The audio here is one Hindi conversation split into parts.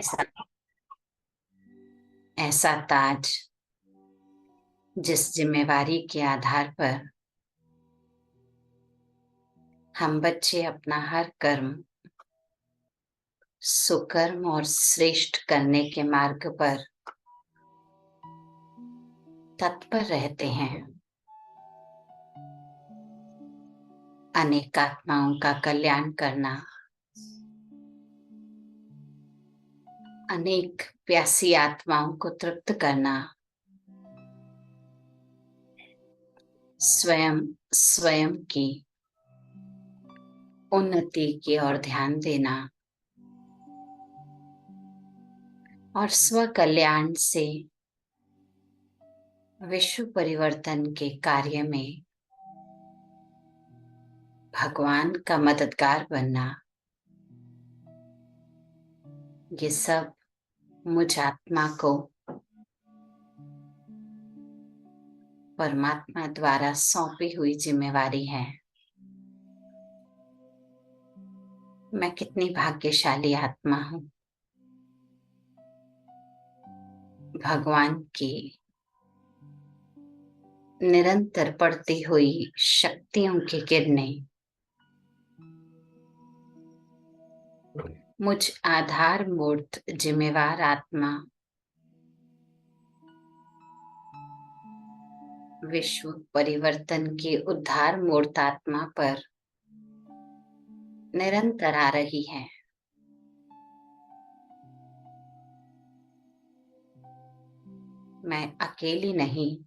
ऐसा ऐसा ताज जिस जिम्मेवारी के आधार पर हम बच्चे अपना हर कर्म सुकर्म और श्रेष्ठ करने के मार्ग पर तत्पर रहते हैं। अनेक आत्माओं का कल्याण करना, अनेक प्यासी आत्माओं को तृप्त करना, स्वयं स्वयं की उन्नति की ओर ध्यान देना और स्व कल्याण से विश्व परिवर्तन के कार्य में भगवान का मददगार बनना, ये सब मुझ आत्मा को परमात्मा द्वारा सौंपी हुई जिम्मेवारी है। मैं कितनी भाग्यशाली आत्मा हूँ। भगवान की निरंतर पड़ती हुई शक्तियों की किरणें मुझ आधार मूर्त जिम्मेवार आत्मा विश्व परिवर्तन की उद्धार मूर्त आत्मा पर निरंतर आ रही है। मैं अकेली नहीं,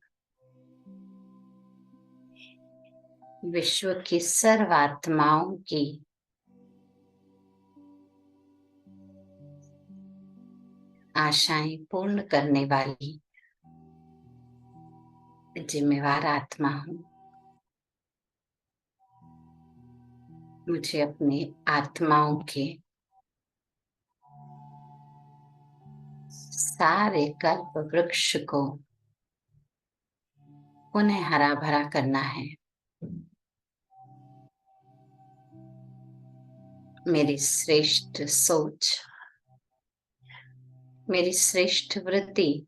विश्व की सर्व आत्माओं की आशाएं पूर्ण करने वाली जिम्मेवार आत्मा हूँ। मुझे अपने आत्माओं के सारे कल्प वृक्ष को पुनः हरा भरा करना है। मेरी श्रेष्ठ सोच, मेरी श्रेष्ठ वृत्ति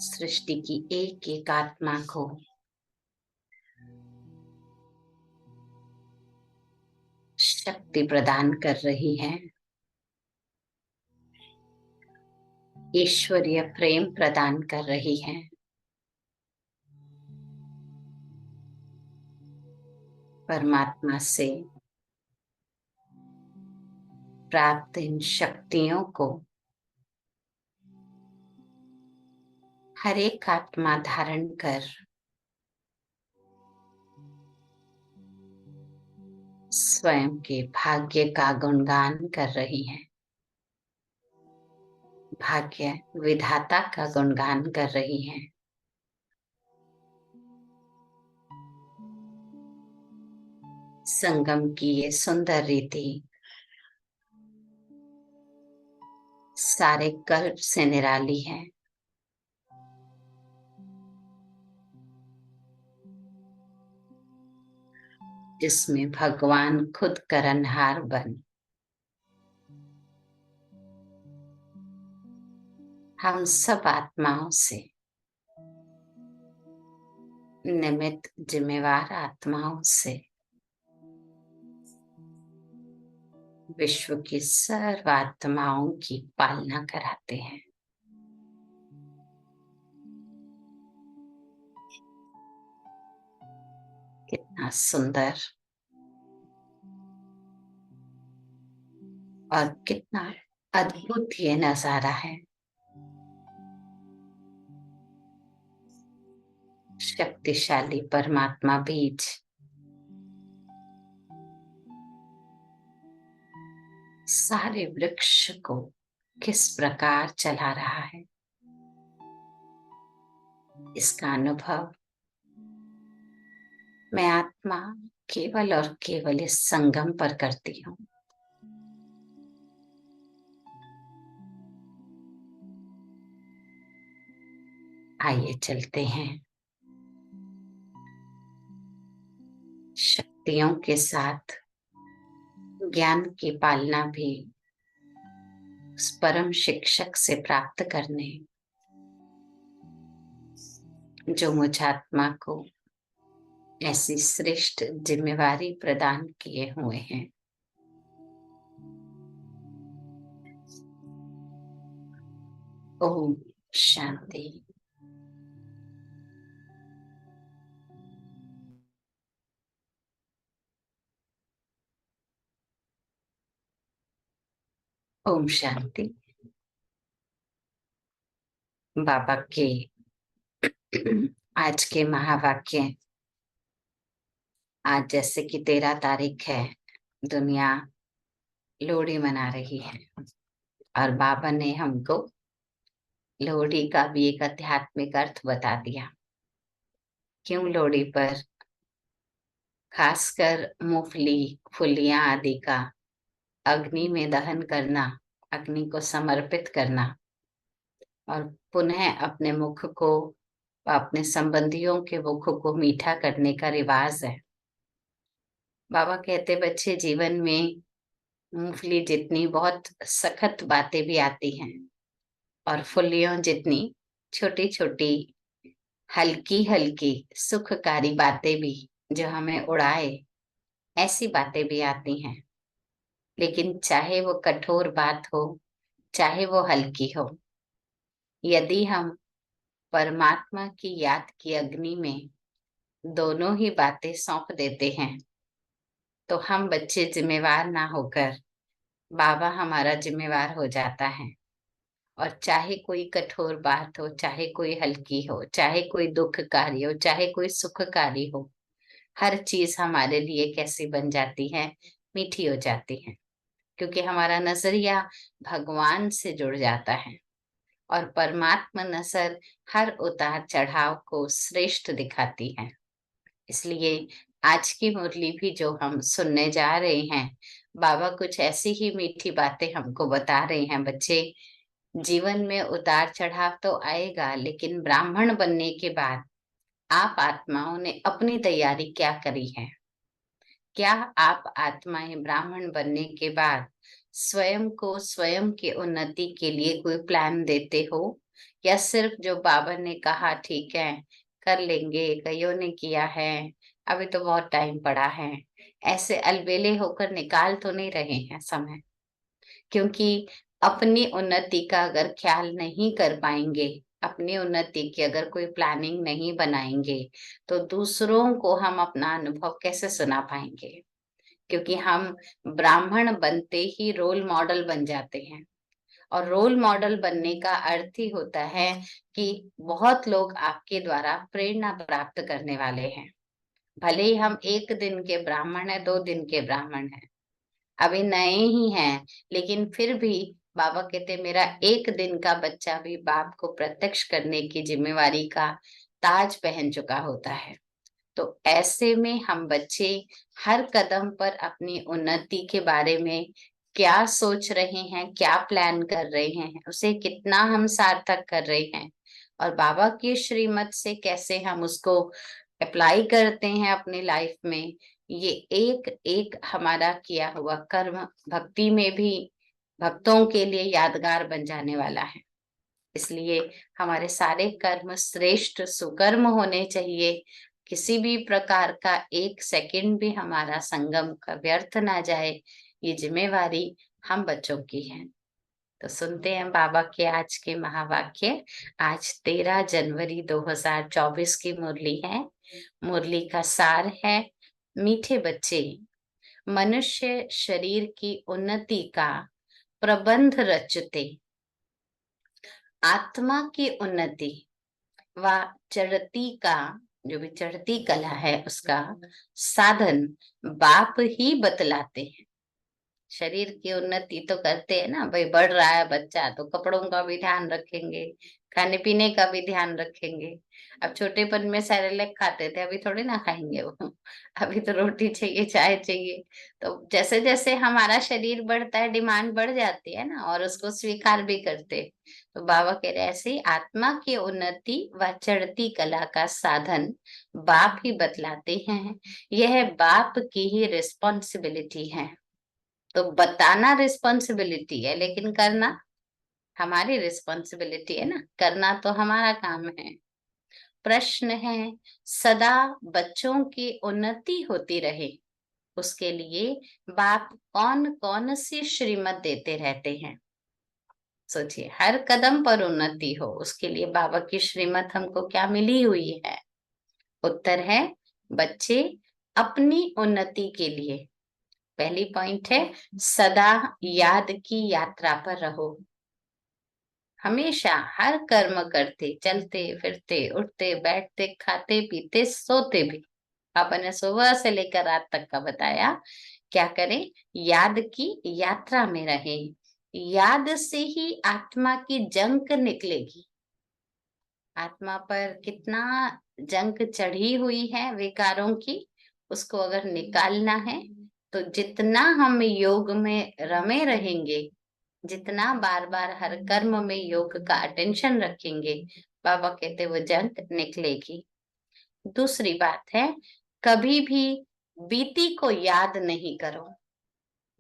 सृष्टि की एक एक आत्मा को शक्ति प्रदान कर रही है, ईश्वरीय प्रेम प्रदान कर रही है। परमात्मा से प्राप्त इन शक्तियों को हर एक आत्मा धारण कर स्वयं के भाग्य का गुणगान कर रही है, भाग्य विधाता का गुणगान कर रही है। संगम की ये सुंदर रीति सारे कल्प से निराली है। जिसमें भगवान खुद करनहार बन हम सब आत्माओं से, निमित्त जिम्मेवार आत्माओं से विश्व की सर्व आत्माओं की पालना कराते हैं। कितना सुंदर और कितना अद्भुत ये नजारा है। शक्तिशाली परमात्मा बीज सारे वृक्ष को किस प्रकार चला रहा है, इसका अनुभव मैं आत्मा केवल और केवल इस संगम पर करती हूँ। आइए चलते हैं शक्तियों के साथ ज्ञान की पालना भी उस परम शिक्षक से प्राप्त करने, जो मुझ आत्मा को ऐसी श्रेष्ठ जिम्मेवारी प्रदान किए हुए हैं। ओम शांति। ओम शांति। बाबा के आज के महावाक्य। आज जैसे कि 13 तारीख है, दुनिया लोहड़ी मना रही है और बाबा ने हमको लोहड़ी का भी एक आध्यात्मिक अर्थ बता दिया। क्यों लोहड़ी पर खासकर मूंगफली, फुलियां आदि का अग्नि में दहन करना, अग्नि को समर्पित करना और पुनः अपने मुख को, अपने संबंधियों के मुख को मीठा करने का रिवाज है। बाबा कहते बच्चे, जीवन में मूंगफली जितनी बहुत सखत बातें भी आती हैं और फुलियों जितनी छोटी छोटी हल्की हल्की सुखकारी बातें भी जो हमें उड़ाए, ऐसी बातें भी आती हैं। लेकिन चाहे वो कठोर बात हो, चाहे वो हल्की हो, यदि हम परमात्मा की याद की अग्नि में दोनों ही बातें सौंप देते हैं, तो हम बच्चे जिम्मेवार ना होकर बाबा हमारा जिम्मेवार हो जाता है। और चाहे कोई कठोर बात हो, चाहे कोई हल्की हो, चाहे कोई दुखकारी हो, चाहे कोई सुखकारी हो, हर चीज हमारे लिए कैसी बन जाती है, मीठी हो जाती है। क्योंकि हमारा नजरिया भगवान से जुड़ जाता है और परमात्मा नजर हर उतार चढ़ाव को श्रेष्ठ दिखाती है। इसलिए आज की मुरली भी जो हम सुनने जा रहे हैं, बाबा कुछ ऐसी ही मीठी बातें हमको बता रहे हैं। बच्चे, जीवन में उतार चढ़ाव तो आएगा, लेकिन ब्राह्मण बनने के बाद आप आत्माओं ने अपनी तैयारी क्या करी है? क्या आप आत्माएं ब्राह्मण बनने के बाद स्वयं को, स्वयं की उन्नति के लिए कोई प्लान देते हो, या सिर्फ जो बाबा ने कहा ठीक है कर लेंगे, कईयों ने किया है, अभी तो बहुत टाइम पड़ा है, ऐसे अलबेले होकर निकाल तो नहीं रहे हैं समय? क्योंकि अपनी उन्नति का अगर ख्याल नहीं कर पाएंगे, अपनी उन्नति की अगर कोई प्लानिंग नहीं बनाएंगे, तो दूसरों को हम अपना अनुभव कैसे सुना पाएंगे? क्योंकि हम ब्राह्मण बनते ही रोल मॉडल बन जाते हैं, और रोल मॉडल बनने का अर्थ ही होता है कि बहुत लोग आपके द्वारा प्रेरणा प्राप्त करने वाले हैं। भले ही हम एक दिन के ब्राह्मण हैं, 2 दिन के ब्राह्मण हैं, अभी नए ही हैं, लेकिन फिर भी बाबा कहते मेरा एक दिन का बच्चा भी बाप को प्रत्यक्ष करने की जिम्मेवारी का ताज पहन चुका होता है। तो ऐसे में हम बच्चे हर कदम पर अपनी उन्नति के बारे में क्या सोच रहे हैं, क्या प्लान कर रहे हैं, उसे कितना हम सार्थक कर रहे हैं, और बाबा की श्रीमत से कैसे हम उसको अप्लाई करते हैं अपनी लाइफ में, ये एक एक हमारा किया हुआ कर्म भक्ति में भी भक्तों के लिए यादगार बन जाने वाला है। इसलिए हमारे सारे कर्म श्रेष्ठ सुकर्म होने चाहिए। किसी भी प्रकार का एक सेकंड भी हमारा संगम का व्यर्थ ना जाए, ये जिम्मेवारी हम बच्चों की है। तो सुनते हैं बाबा के आज के महावाक्य। आज 13 जनवरी 2024 की मुरली है। मुरली का सार है, मीठे बच्चे, मनुष्य शरीर की उन्नति का प्रबंध रचते, आत्मा की उन्नति व चढ़ती का, जो भी चढ़ती कला है उसका साधन बाप ही बतलाते हैं। शरीर की उन्नति तो करते हैं ना भाई, बढ़ रहा है बच्चा तो कपड़ों का भी ध्यान रखेंगे, खाने पीने का भी ध्यान रखेंगे। अब छोटेपन में सेरेलैक खाते थे, अभी थोड़ी ना खाएंगे वो, अभी तो रोटी चाहिए, चाय चाहिए। तो जैसे जैसे हमारा शरीर बढ़ता है, डिमांड बढ़ जाती है ना, और उसको स्वीकार भी करते। तो बाबा कह रहे ऐसे ही आत्मा की उन्नति व चढ़ती कला का साधन बाप ही बतलाते हैं। यह बाप की ही रिस्पॉन्सिबिलिटी है। तो बताना रिस्पॉन्सिबिलिटी है, लेकिन करना हमारी रिस्पॉन्सिबिलिटी है ना, करना तो हमारा काम है। प्रश्न है, सदा बच्चों की उन्नति होती रहे, उसके लिए बाप कौन कौन सी श्रीमत देते रहते हैं? सोचिए, हर कदम पर उन्नति हो उसके लिए बाबा की श्रीमत हमको क्या मिली हुई है? उत्तर है, बच्चे अपनी उन्नति के लिए पहली पॉइंट है, सदा याद की यात्रा पर रहो। हमेशा हर कर्म करते, चलते फिरते, उठते बैठते, खाते पीते, सोते भी, आपने सुबह से लेकर रात तक का बताया, क्या करें? याद की यात्रा में रहे। याद से ही आत्मा की जंक निकलेगी। आत्मा पर कितना जंक चढ़ी हुई है विकारों की, उसको अगर निकालना है तो जितना हम योग में रमे रहेंगे, जितना बार बार हर कर्म में योग का अटेंशन रखेंगे, बाबा कहते वो जंक निकलेगी। दूसरी बात है, कभी भी बीती को याद नहीं करो।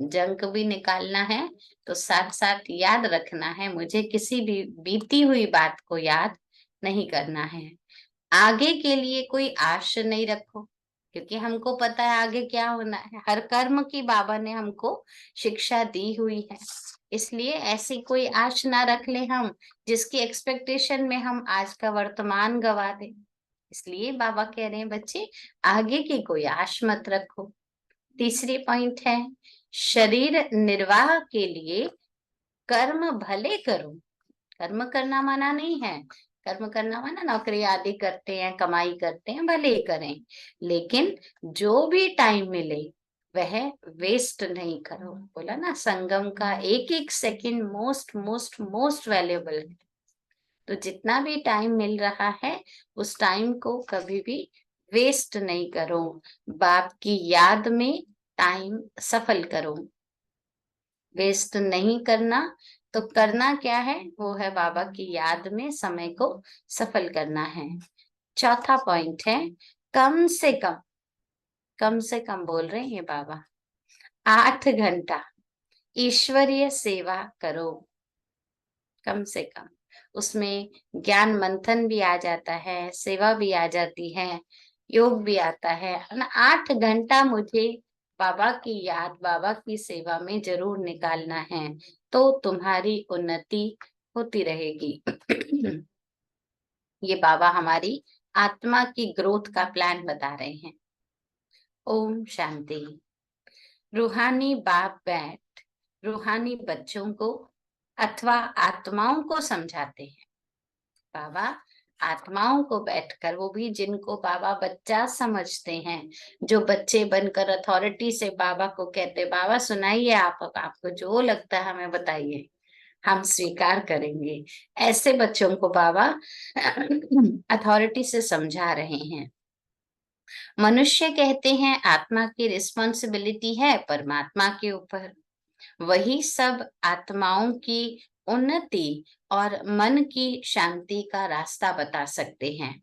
जंक भी निकालना है तो साथ साथ याद रखना है, मुझे किसी भी बीती हुई बात को याद नहीं करना है। आगे के लिए कोई आश नहीं रखो, क्योंकि हमको पता है आगे क्या होना है। हर कर्म की बाबा ने हमको शिक्षा दी हुई है, इसलिए ऐसी कोई आश ना रख ले हम जिसकी एक्सपेक्टेशन में हम आज का वर्तमान गवा दें। इसलिए बाबा कह रहे हैं, बच्चे आगे की कोई आश मत रखो। तीसरी पॉइंट है, शरीर निर्वाह के लिए कर्म भले करो। कर्म करना मना नहीं है, कर्म करना माना नौकरी आदि करते हैं, कमाई करते हैं, भले ही करें, लेकिन जो भी टाइम मिले वह वेस्ट नहीं करो। बोला ना, संगम का एक एक second most most most valuable है। तो जितना भी टाइम मिल रहा है उस टाइम को कभी भी वेस्ट नहीं करो। बाप की याद में टाइम सफल करो। वेस्ट नहीं करना, तो करना क्या है? वो है बाबा की याद में समय को सफल करना है। चौथा पॉइंट है, कम से कम बोल रहे हैं ये बाबा, 8 घंटा ईश्वरीय सेवा करो। कम से कम उसमें ज्ञान मंथन भी आ जाता है, सेवा भी आ जाती है, योग भी आता है ना। 8 घंटा मुझे बाबा की याद, बाबा की सेवा में जरूर निकालना है, तो तुम्हारी उन्नति होती रहेगी। ये बाबा हमारी आत्मा की ग्रोथ का प्लान बता रहे हैं। ओम शांति। रूहानी बाप बैठ रूहानी बच्चों को अथवा आत्माओं को समझाते हैं। बाबा आत्माओं को बैठकर, वो भी जिनको बाबा बच्चा समझते हैं, जो बच्चे बनकर अथॉरिटी से बाबा को कहते, बाबा सुनाइए, आपको जो लगता है हमें बताइए, हम स्वीकार करेंगे। ऐसे बच्चों को बाबा अथॉरिटी से समझा रहे हैं। मनुष्य कहते हैं आत्मा की रिस्पॉन्सिबिलिटी है परमात्मा के ऊपर, वही सब आत्माओं की उन्नति और मन की शांति का रास्ता बता सकते हैं।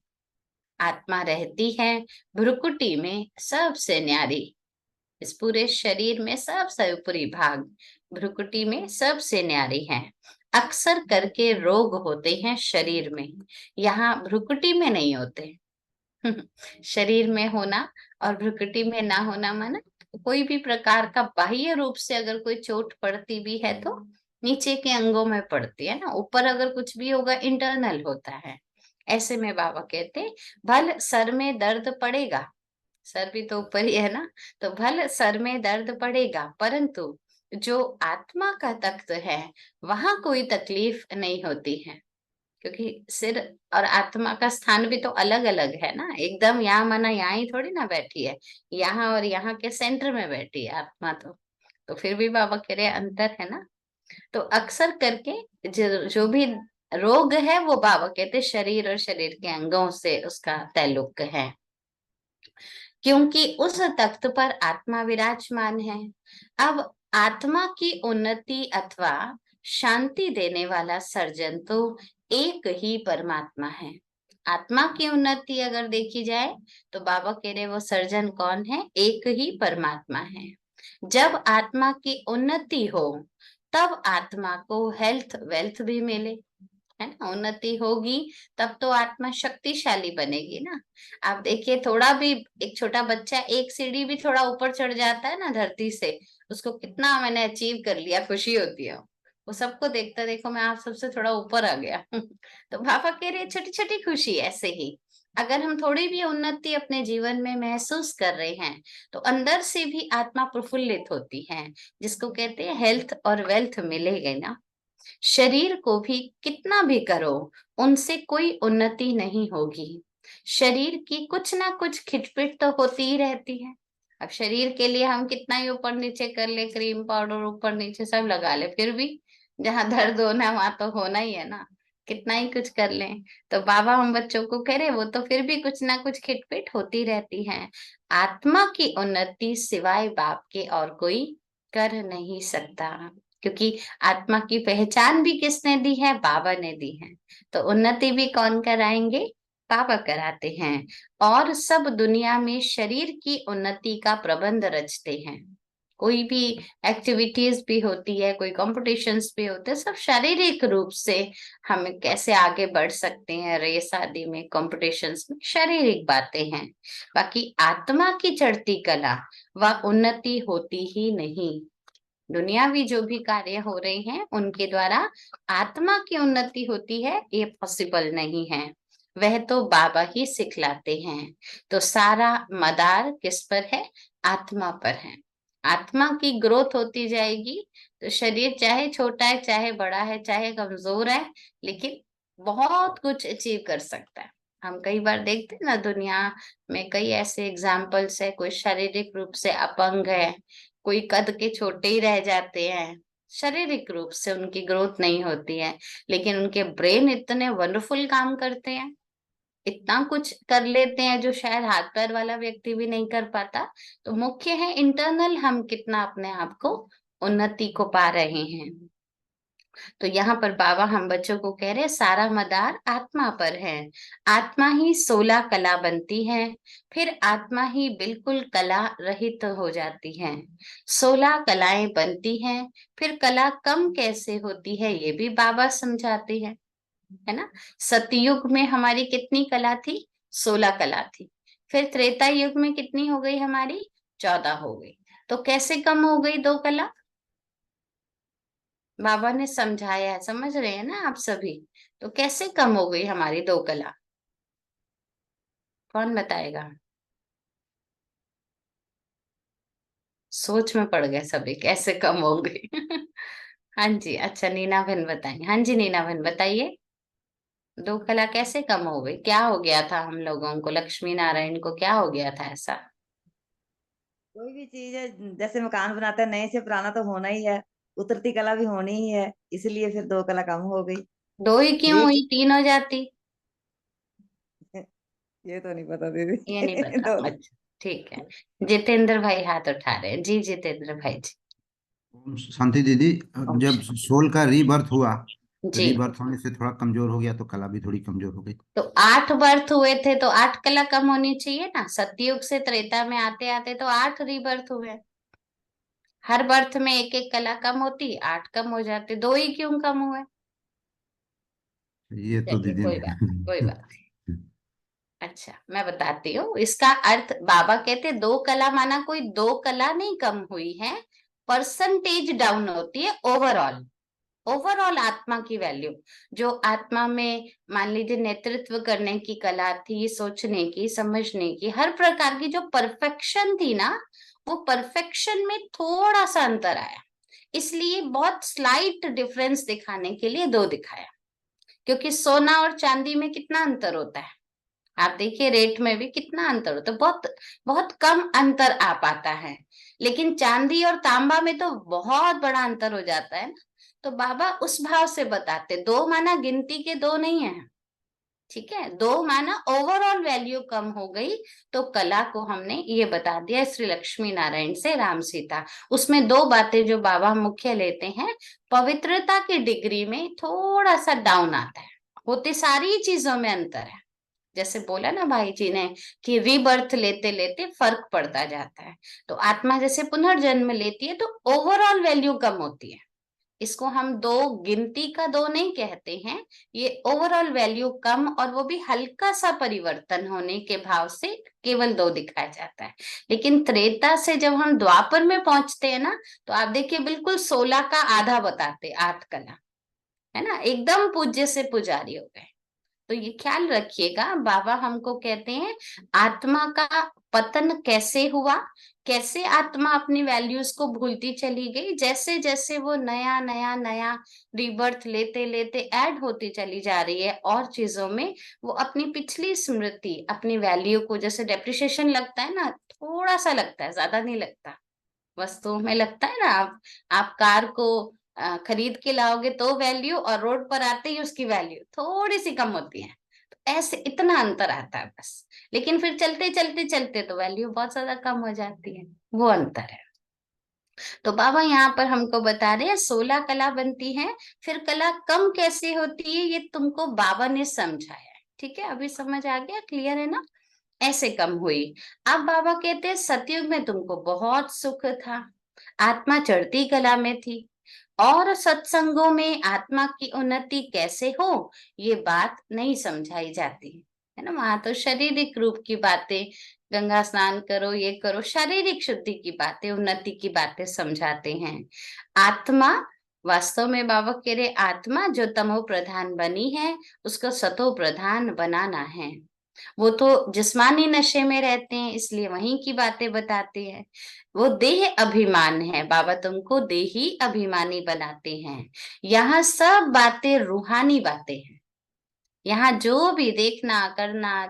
आत्मा रहती है भ्रुकुटी में सबसे न्यारी, इस पूरे शरीर में सबसे ऊपरी भाग भ्रुकुटी में सबसे न्यारी है। अक्सर करके रोग होते हैं शरीर में, यहाँ भ्रुकुटी में नहीं होते। शरीर में होना और भ्रुकुटी में ना होना माना, कोई भी प्रकार का बाह्य रूप से अगर कोई चोट पड़ती भी है तो नीचे के अंगों में पड़ती है ना, ऊपर अगर कुछ भी होगा इंटरनल होता है। ऐसे में बाबा कहते, भल सर में दर्द पड़ेगा, सर भी तो ऊपर ही है ना, तो भल सर में दर्द पड़ेगा, परंतु जो आत्मा का तख्त है वहां कोई तकलीफ नहीं होती है, क्योंकि सिर और आत्मा का स्थान भी तो अलग अलग है ना। एकदम यहाँ माना यहाँ ही थोड़ी ना बैठी है, यहाँ और यहाँ के सेंटर में बैठी है आत्मा। तो फिर भी बाबा कह रहे अंतर है ना। तो अक्सर करके जो भी रोग है वो बाबा कहते शरीर और शरीर के अंगों से उसका ताल्लुक है, क्योंकि उस तख्त पर आत्मा विराजमान है। अब आत्मा की उन्नति अथवा शांति देने वाला सर्जन तो एक ही परमात्मा है। आत्मा की उन्नति अगर देखी जाए तो बाबा कह रहे वो सर्जन कौन है? एक ही परमात्मा है। जब आत्मा की उन्नति हो तब आत्मा को हेल्थ वेल्थ भी मिले, है ना। उन्नति होगी तब तो आत्मा शक्तिशाली बनेगी ना। आप देखिए, थोड़ा भी एक छोटा बच्चा एक सीढ़ी भी थोड़ा ऊपर चढ़ जाता है ना धरती से, उसको कितना मैंने अचीव कर लिया खुशी होती है। वो सबको देखता, देखो मैं आप सबसे थोड़ा ऊपर आ गया। तो पापा कह रहे छोटी छोटी खुशी ऐसे ही, अगर हम थोड़ी भी उन्नति अपने जीवन में महसूस कर रहे हैं तो अंदर से भी आत्मा प्रफुल्लित होती है, जिसको कहते हैं हेल्थ और वेल्थ मिलेगी ना। शरीर को भी कितना भी करो, उनसे कोई उन्नति नहीं होगी। शरीर की कुछ ना कुछ खिटपिट तो होती ही रहती है। अब शरीर के लिए हम कितना ही ऊपर नीचे कर ले, क्रीम पाउडर ऊपर नीचे सब लगा ले, फिर भी जहाँ दर्द होना है वहां तो होना ही है ना, कितना ही कुछ कर लें। तो बाबा हम बच्चों को कह रहे, वो तो फिर भी कुछ ना कुछ खिटपिट होती रहती है। आत्मा की उन्नति सिवाय बाप के और कोई कर नहीं सकता, क्योंकि आत्मा की पहचान भी किसने दी है, बाबा ने दी है। तो उन्नति भी कौन कराएंगे, बाबा कराते हैं। और सब दुनिया में शरीर की उन्नति का प्रबंध रचते हैं। कोई भी एक्टिविटीज भी होती है, कोई कॉम्पिटिशन्स भी होते हैं, सब शारीरिक रूप से हम कैसे आगे बढ़ सकते हैं, रेस आदि में कॉम्पिटिशन्स में शारीरिक बातें हैं। बाकी आत्मा की चढ़ती कला व उन्नति होती ही नहीं। दुनियावी जो भी कार्य हो रहे हैं उनके द्वारा आत्मा की उन्नति होती है, ये पॉसिबल नहीं है। वह तो बाबा ही सिखलाते हैं। तो सारा मदार किस पर है, आत्मा पर है। आत्मा की ग्रोथ होती जाएगी तो शरीर चाहे छोटा है, चाहे बड़ा है, चाहे कमजोर है, लेकिन बहुत कुछ अचीव कर सकता है। हम कई बार देखते हैं ना दुनिया में, कई ऐसे एग्जाम्पल्स है, कोई शारीरिक रूप से अपंग है, कोई कद के छोटे ही रह जाते हैं, शारीरिक रूप से उनकी ग्रोथ नहीं होती है, लेकिन उनके ब्रेन इतने वंडरफुल काम करते हैं, इतना कुछ कर लेते हैं जो शायद हाथ पैर वाला व्यक्ति भी नहीं कर पाता। तो मुख्य है इंटरनल, हम कितना अपने आप को उन्नति को पा रहे हैं। तो यहाँ पर बाबा हम बच्चों को कह रहे हैं सारा मदार आत्मा पर है। आत्मा ही 16 कला बनती है, फिर आत्मा ही बिल्कुल कला रहित हो जाती है। 16 कलाएं बनती हैं, फिर कला कम कैसे होती है ये भी बाबा समझाते हैं, है ना। सतयुग में हमारी कितनी कला थी, 16 कला थी। फिर त्रेता युग में कितनी हो गई हमारी, 14 हो गई। तो कैसे कम हो गई 2 कला, बाबा ने समझाया है, समझ रहे हैं ना आप सभी। तो कैसे कम हो गई हमारी 2 कला, कौन बताएगा। सोच में पड़ गए सभी, कैसे कम हो गई। हाँ जी, अच्छा नीना बहन बताएं। हाँ जी नीना बहन बताइए, 2 कला कैसे कम हो गई, क्या हो गया था हम लोगों को, लक्ष्मी नारायण को क्या हो गया था ऐसा। कोई भी चीज है, जैसे मकान बनाते हैं, नए से पुराना तो होना ही है, उतरती कला भी होनी ही है, इसलिए फिर 2 कला कम हो गई। 2 ही क्यों रेट हुई, 3 हो जाती। ये तो नहीं पता ये नहीं दीदी। पता, अच्छा ठीक है। जितेंद्र भाई हाथ उठा रहे हैं जी, जितेंद्र भाई जी। ओम शांति दीदी। ओम जब शांति। सोल का रीबर्थ हुआ तो जी, रीबर्थ होने से थोड़ा कमजोर हो गया, तो कला भी थोड़ी कमजोर हो गई। तो 8 बर्थ हुए थे तो 8 कला कम होनी चाहिए ना, सतयुग से त्रेता में आते आते तो 8 रीबर्थ हुए। हर बर्थ में एक एक कला कम होती, 8 कम हो जाते, 2 ही क्यों कम हुए। ये तो चलिए दीदी कोई बात नहीं, कोई ने बात नहीं। अच्छा मैं बताती हूँ इसका अर्थ। बाबा कहते 2 कला माना कोई 2 कला नहीं कम हुई है, परसेंटेज डाउन होती है ओवरऑल। ओवरऑल आत्मा की वैल्यू, जो आत्मा में मान लीजिए नेतृत्व करने की कला थी, सोचने की, समझने की, हर प्रकार की जो परफेक्शन थी ना, वो परफेक्शन में थोड़ा सा अंतर आया। इसलिए बहुत स्लाइट डिफरेंस दिखाने के लिए 2 दिखाया, क्योंकि सोना और चांदी में कितना अंतर होता है, आप देखिए रेट में भी कितना अंतर होता है, बहुत बहुत कम अंतर आ पाता है। लेकिन चांदी और तांबा में तो बहुत बड़ा अंतर हो जाता है ना। तो बाबा उस भाव से बताते, 2 माना गिनती के 2 नहीं है, ठीक है, 2 माना ओवरऑल वैल्यू कम हो गई। तो कला को हमने ये बता दिया श्री लक्ष्मी नारायण से राम सीता। उसमें 2 बातें जो बाबा मुख्य लेते हैं, पवित्रता की डिग्री में थोड़ा सा डाउन आता है, होते सारी चीजों में अंतर है, जैसे बोला ना भाई जी ने कि रीबर्थ लेते लेते फर्क पड़ता जाता है, तो आत्मा जैसे पुनर्जन्म लेती है तो ओवरऑल वैल्यू कम होती है। इसको हम दो, गिनती का दो नहीं कहते हैं, ये ओवरऑल वैल्यू कम, और वो भी हल्का सा परिवर्तन होने के भाव से केवल दो दिखाया जाता है। लेकिन त्रेता से जब हम द्वापर में पहुंचते हैं ना, तो आप देखिए बिल्कुल 16 का आधा बताते, 8 कला, है ना, एकदम पूज्य से पुजारी हो गए। तो ये ख्याल रखिएगा, बाबा हमको कहते हैं आत्मा का पतन कैसे हुआ, कैसे आत्मा अपनी वैल्यूज को भूलती चली गई, जैसे जैसे वो नया नया नया रीबर्थ लेते लेते ऐड होती चली जा रही है और चीजों में, वो अपनी पिछली स्मृति, अपनी वैल्यू को, जैसे डेप्रिसिएशन लगता है ना, थोड़ा सा लगता है, ज्यादा नहीं लगता, वस्तुओं में लगता है ना। आप कार को खरीद के लाओगे तो वैल्यू, और रोड पर आते ही उसकी वैल्यू थोड़ी सी कम होती है, तो ऐसे इतना अंतर आता है बस। लेकिन फिर चलते चलते चलते तो वैल्यू बहुत ज्यादा कम हो जाती है, वो अंतर है। तो बाबा यहाँ पर हमको बता रहे हैं 16 कला बनती है, फिर कला कम कैसे होती है ये तुमको बाबा ने समझाया है, ठीक है, अभी समझ आ गया, क्लियर है ना। ऐसे कम हुई। अब बाबा कहते हैं सतयुग में तुमको बहुत सुख था, आत्मा चढ़ती कला में थी, और सत्संगों में आत्मा की उन्नति कैसे हो ये बात नहीं समझाई जाती है ना। वहां तो शारीरिक रूप की बातें, गंगा स्नान करो, ये करो, शारीरिक शुद्धि की बातें, उन्नति की बातें समझाते हैं। आत्मा, वास्तव में बाबा कह रहे आत्मा जो तमो प्रधान बनी है उसको सतो प्रधान बनाना है। वो तो जिस्मानी नशे में रहते हैं, इसलिए वहीं की बातें बताते हैं। वो देह अभिमान है, बाबा तुमको देही अभिमानी बनाते हैं। यहाँ सब बातें रूहानी बातें हैं। यहाँ जो भी देखना करना,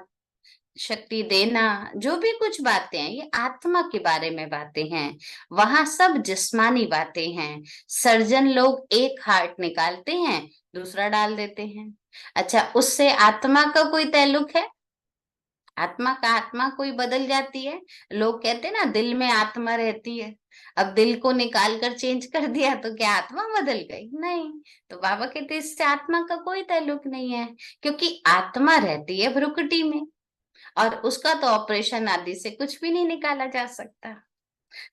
शक्ति देना, जो भी कुछ बातें हैं ये आत्मा के बारे में बातें हैं। वहां सब जिस्मानी बातें हैं। सर्जन लोग एक हार्ट निकालते हैं, दूसरा डाल देते हैं। अच्छा, उससे आत्मा का कोई ताल्लुक है? आत्मा का आत्मा कोई बदल जाती है? लोग कहते हैं ना दिल में आत्मा रहती है, अब दिल को निकाल कर चेंज कर दिया तो क्या आत्मा बदल गई? नहीं। तो बाबा कहते हैं इससे आत्मा का कोई ताल्लुक नहीं है, क्योंकि आत्मा रहती है भ्रुकुटी में, और उसका तो ऑपरेशन आदि से कुछ भी नहीं निकाला जा सकता।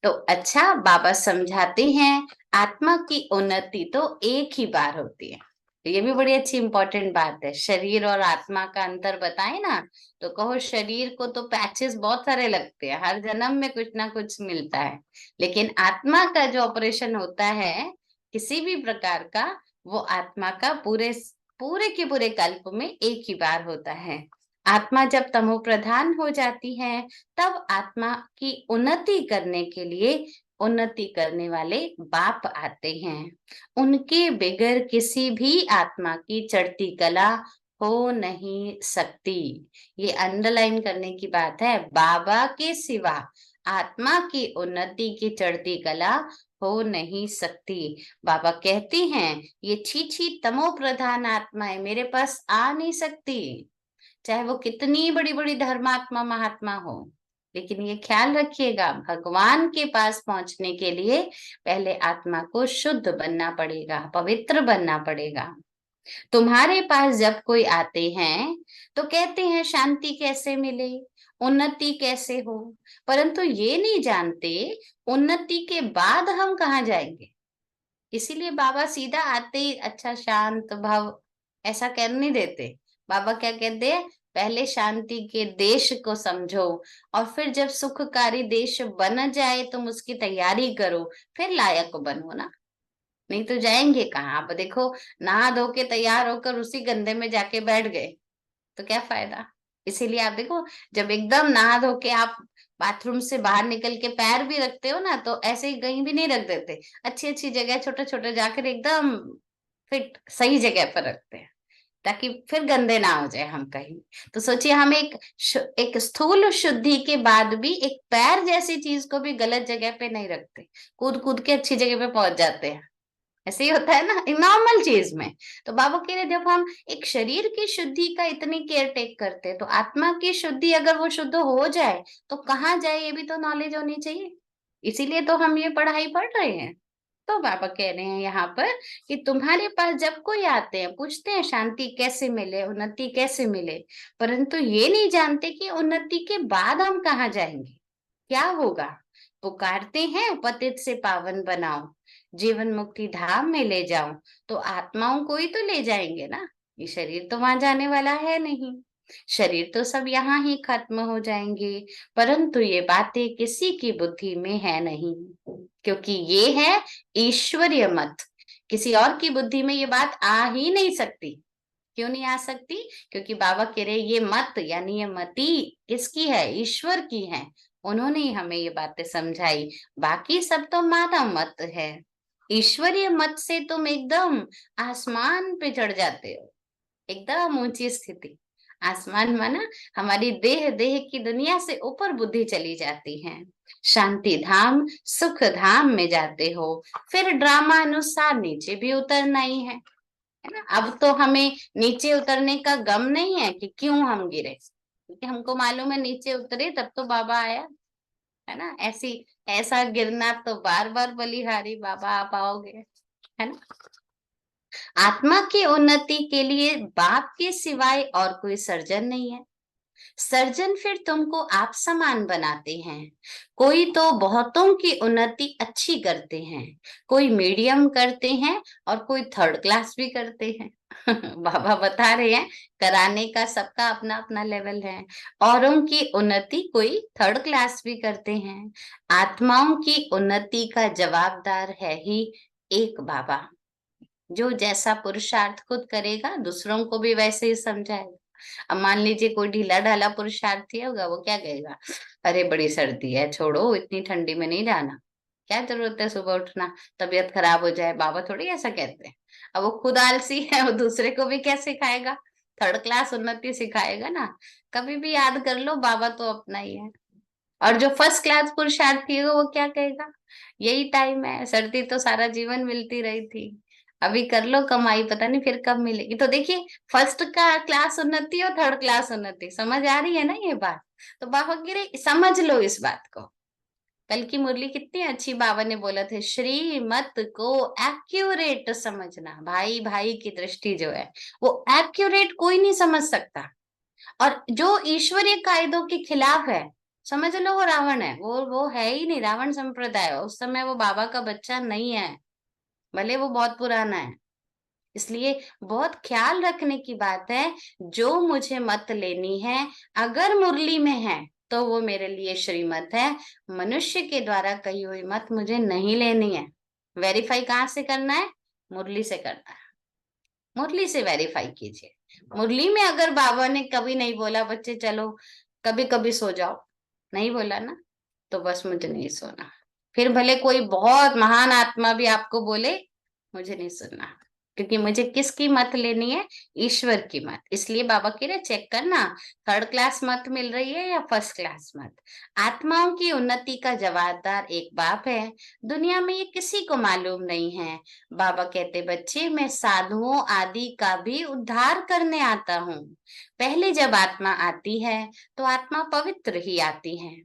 तो अच्छा, बाबा समझाते हैं आत्मा की उन्नति तो एक ही बार होती है। तो ये भी बड़ी अच्छी इंपॉर्टेंट बात है, शरीर और आत्मा का अंतर बताए ना, तो कहो शरीर को तो पैचेस बहुत सारे लगते हैं, हर जन्म में कुछ ना कुछ मिलता है, लेकिन आत्मा का जो ऑपरेशन होता है किसी भी प्रकार का, वो आत्मा का पूरे पूरे के पूरे कल्प में एक ही बार होता है। आत्मा जब तमो प्रधान हो जाती है, तब आत्मा की उन्नति करने के लिए उन्नति करने वाले बाप आते हैं। उनके बगैर किसी भी आत्मा की चढ़ती कला हो नहीं सकती। ये अंडरलाइन करने की बात है, बाबा के सिवा आत्मा की उन्नति की चढ़ती कला हो नहीं सकती। बाबा कहते हैं ये छी तमो प्रधान आत्मा है, मेरे पास आ नहीं सकती, चाहे वो कितनी बड़ी बड़ी धर्मात्मा महात्मा हो। लेकिन ये ख्याल रखिएगा, भगवान के पास पहुंचने के लिए पहले आत्मा को शुद्ध बनना पड़ेगा, पवित्र बनना पड़ेगा। तुम्हारे पास जब कोई आते हैं तो कहते हैं शांति कैसे मिले, उन्नति कैसे हो, परंतु ये नहीं जानते उन्नति के बाद हम कहाँ जाएंगे। इसीलिए बाबा सीधा आते ही अच्छा शांत भव ऐसा कर नहीं देते। बाबा क्या कहते हैं, पहले शांति के देश को समझो, और फिर जब सुखकारी देश बन जाए तुम उसकी तैयारी करो, फिर लायक बनो ना। नहीं तो जाएंगे कहाँ? आप देखो, नहा धो के तैयार होकर उसी गंदे में जाके बैठ गए तो क्या फायदा। इसीलिए आप देखो, जब एकदम नहा धो के आप बाथरूम से बाहर निकल के पैर भी रखते हो ना, तो ऐसे ही कहीं भी नहीं रख देते, अच्छी अच्छी जगह छोटे छोटे जाकर एकदम फिट सही जगह पर रखते हैं, ताकि फिर गंदे ना हो जाए हम कहीं। तो सोचिए, हम एक स्थूल शुद्धि के बाद भी एक पैर जैसी चीज को भी गलत जगह पे नहीं रखते, कूद कूद के अच्छी जगह पे पहुंच जाते हैं। ऐसे ही होता है ना नॉर्मल चीज में। तो बाबा कह रहे जब हम एक शरीर की शुद्धि का इतनी केयर टेक करते हैं, तो आत्मा की शुद्धि अगर वो शुद्ध हो जाए तो कहाँ जाए ये भी तो नॉलेज होनी चाहिए। इसीलिए तो हम ये पढ़ाई पढ़ रहे हैं। तो बाबा कह रहे हैं यहाँ पर कि तुम्हारे पास जब कोई आते हैं, पूछते हैं शांति कैसे मिले, उन्नति कैसे मिले, परंतु ये नहीं जानते कि उन्नति के बाद हम कहाँ जाएंगे, क्या होगा। पुकारते हैं पतित से पावन बनाओ, जीवन मुक्ति धाम में ले जाओ, तो आत्माओं को ही तो ले जाएंगे ना, ये शरीर तो वहां जाने वाला है नहीं, शरीर तो सब यहाँ ही खत्म हो जाएंगे। परंतु ये बातें किसी की बुद्धि में है नहीं, क्योंकि ये है ईश्वरीय मत, किसी और की बुद्धि में ये बात आ ही नहीं सकती। क्यों नहीं आ सकती? क्योंकि बाबा कह रहे ये मत यानी ये मति किसकी है? ईश्वर की है, उन्होंने ही हमें ये बातें समझाई, बाकी सब तो मानव मत है। ईश्वरीय मत से तुम एकदम आसमान पे चढ़ जाते हो, एकदम ऊंची स्थिति। आसमान माना हमारी देह, देह की दुनिया से ऊपर बुद्धि चली जाती है, शांति धाम सुख धाम में जाते हो। फिर ड्रामा अनुसार नीचे भी उतरना ही है ना। अब तो हमें नीचे उतरने का गम नहीं है कि क्यों हम गिरे, क्योंकि हमको मालूम है नीचे उतरे तब तो बाबा आया, है ना। ऐसा गिरना तो बार बार बलिहारी बाबा आप आओगे, है ना। आत्मा की उन्नति के लिए बाप के सिवाय और कोई सर्जन नहीं है। सर्जन फिर तुमको आप समान बनाते हैं। कोई तो बहुतों की उन्नति अच्छी करते हैं, कोई मीडियम करते हैं और कोई थर्ड क्लास भी करते हैं। बाबा बता रहे हैं कराने का सबका अपना अपना लेवल है। औरों की उन्नति कोई थर्ड क्लास भी करते हैं। आत्माओं की उन्नति का जवाबदार है ही एक बाबा, जो जैसा पुरुषार्थ खुद करेगा दूसरों को भी वैसे ही समझाएगा। अब मान लीजिए कोई ढीला ढाला पुरुषार्थी होगा, वो क्या कहेगा, अरे बड़ी सर्दी है, छोड़ो इतनी ठंडी में नहीं जाना, क्या जरूरत है सुबह उठना, तबीयत खराब हो जाए। बाबा थोड़ी ऐसा कहते हैं। अब वो खुद आलसी है, वो दूसरे को भी क्या सिखाएगा? थर्ड क्लास उन्नति सिखाएगा ना। कभी भी याद कर लो, बाबा तो अपना ही है। और जो फर्स्ट क्लास पुरुषार्थी होगा वो क्या कहेगा, यही टाइम है, सर्दी तो सारा जीवन मिलती रही थी, अभी कर लो कमाई, पता नहीं फिर कब मिलेगी। तो देखिए फर्स्ट का क्लास उन्नति और थर्ड क्लास उन्नति, समझ आ रही है ना ये बात। तो बाबा गिरे समझ लो इस बात को। कल की मुरली कितनी अच्छी बाबा ने बोला थे, श्रीमत को एक्यूरेट समझना। भाई भाई की दृष्टि जो है वो एक्यूरेट कोई नहीं समझ सकता, और जो ईश्वरीय कायदों के खिलाफ है, समझ लो वो रावण है, वो है ही नहीं, रावण संप्रदाय। उस समय वो बाबा का बच्चा नहीं है, भले वो बहुत पुराना है। इसलिए बहुत ख्याल रखने की बात है, जो मुझे मत लेनी है अगर मुरली में है तो वो मेरे लिए श्रीमत है। मनुष्य के द्वारा कही हुई मत मुझे नहीं लेनी है। वेरीफाई कहाँ से करना है? मुरली से करना है, मुरली से वेरीफाई कीजिए। मुरली में अगर बाबा ने कभी नहीं बोला बच्चे चलो कभी कभी सो जाओ, नहीं बोला ना, तो बस मुझे नहीं सोना। फिर भले कोई बहुत महान आत्मा भी आपको बोले, मुझे नहीं सुनना, क्योंकि मुझे किसकी मत लेनी है? ईश्वर की मत। इसलिए बाबा कह रहे चेक करना थर्ड क्लास मत मिल रही है या फर्स्ट क्लास मत। आत्माओं की उन्नति का जवाबदार एक बाप है, दुनिया में ये किसी को मालूम नहीं है। बाबा कहते बच्चे मैं साधुओं आदि का भी उद्धार करने आता हूँ। पहले जब आत्मा आती है तो आत्मा पवित्र ही आती है।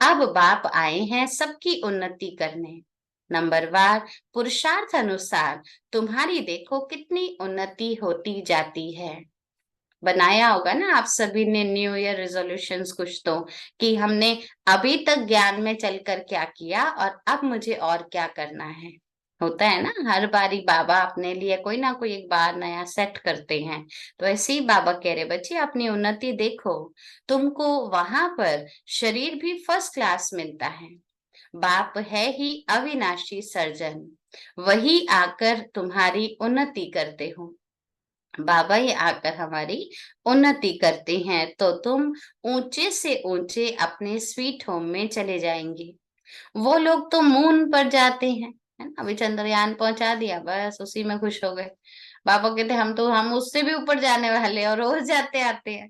अब बाप आए हैं सबकी उन्नति करने। नंबर वार पुरुषार्थ अनुसार तुम्हारी देखो कितनी उन्नति होती जाती है। बनाया होगा ना आप सभी ने न्यू ईयर रेजोल्यूशंस कुछ तो, कि हमने अभी तक ज्ञान में चलकर क्या किया और अब मुझे और क्या करना है। होता है ना, हर बारी बाबा अपने लिए कोई ना कोई एक बार नया सेट करते हैं। तो ऐसे ही बाबा कह रहे बच्चे अपनी उन्नति देखो, तुमको वहां पर शरीर भी फर्स्ट क्लास मिलता है। बाप है ही अविनाशी सर्जन, वही आकर तुम्हारी उन्नति करते हो। बाबा ही आकर हमारी उन्नति करते हैं, तो तुम ऊंचे से ऊंचे अपने स्वीट होम में चले जाएंगे। वो लोग तो मून पर जाते हैं, है ना, अभी चंद्रयान पहुंचा दिया, बस उसी में खुश हो गए। बाबा कहते हम उससे भी ऊपर जाने वाले हैं और रोज जाते आते हैं,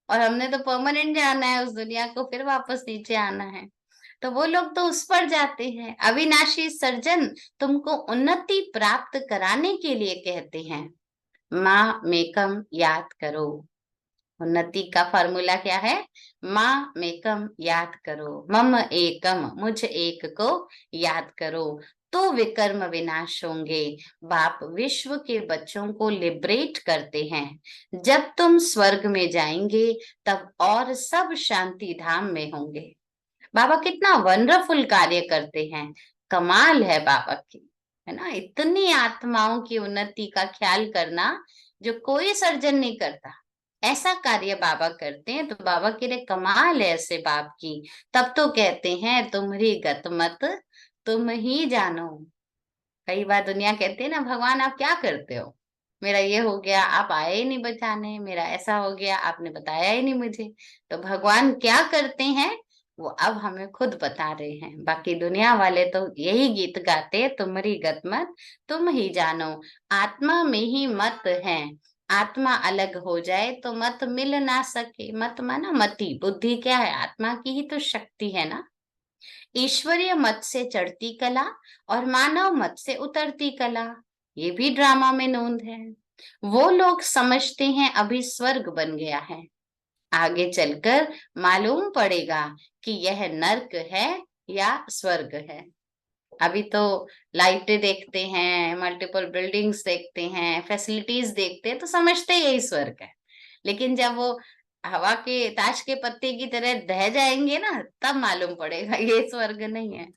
और हमने तो परमानेंट जाना है उस दुनिया को, फिर वापस नीचे आना है। तो वो लोग तो उस पर जाते हैं। अविनाशी सर्जन तुमको उन्नति प्राप्त कराने के लिए कहते हैं, माँ मेकम याद करो। उन्नति का फॉर्मूला क्या है? माँ मेकम याद करो, मम एकम मुझ एक को याद करो। तो विकर्म विनाश होंगे। बाप विश्व के बच्चों को लिबरेट करते हैं। जब तुम स्वर्ग में जाएंगे तब और सब शांति धाम में होंगे। बाबा कितना वंडरफुल कार्य करते हैं, कमाल है बाबा की, है ना। इतनी आत्माओं की उन्नति का ख्याल करना जो कोई सर्जन नहीं करता, ऐसा कार्य बाबा करते हैं। तो बाबा के लिए कमाल है ऐसे बाप की। तब तो कहते हैं तुम्हारी गत मत तुम ही जानो। कई बार दुनिया कहती है ना, भगवान आप क्या करते हो, मेरा ये हो गया आप आए ही नहीं बचाने, मेरा ऐसा हो गया आपने बताया ही नहीं मुझे। तो भगवान क्या करते हैं वो अब हमें खुद बता रहे हैं। बाकी दुनिया वाले तो यही गीत गाते, तुम्हारी गत मत तुम ही जानो। आत्मा में ही मत है, आत्मा अलग हो जाए तो मत मिल ना सके। मत माना मति, बुद्धि क्या है, आत्मा की ही तो शक्ति है ना। ईश्वरीय मत से चढ़ती कला और मानव मत से उतरती कला, ये भी ड्रामा में नोंद है। वो लोग समझते हैं अभी स्वर्ग बन गया है, आगे चलकर मालूम पड़ेगा कि यह नर्क है या स्वर्ग है। अभी तो लाइटें देखते हैं, मल्टीपल बिल्डिंग्स देखते हैं, फैसिलिटीज देखते हैं तो समझते हैं यही स्वर्ग है। लेकिन जब वो हवा के ताश के पत्ते की तरह ढह जाएंगे ना, तब मालूम पड़ेगा ये स्वर्ग नहीं है।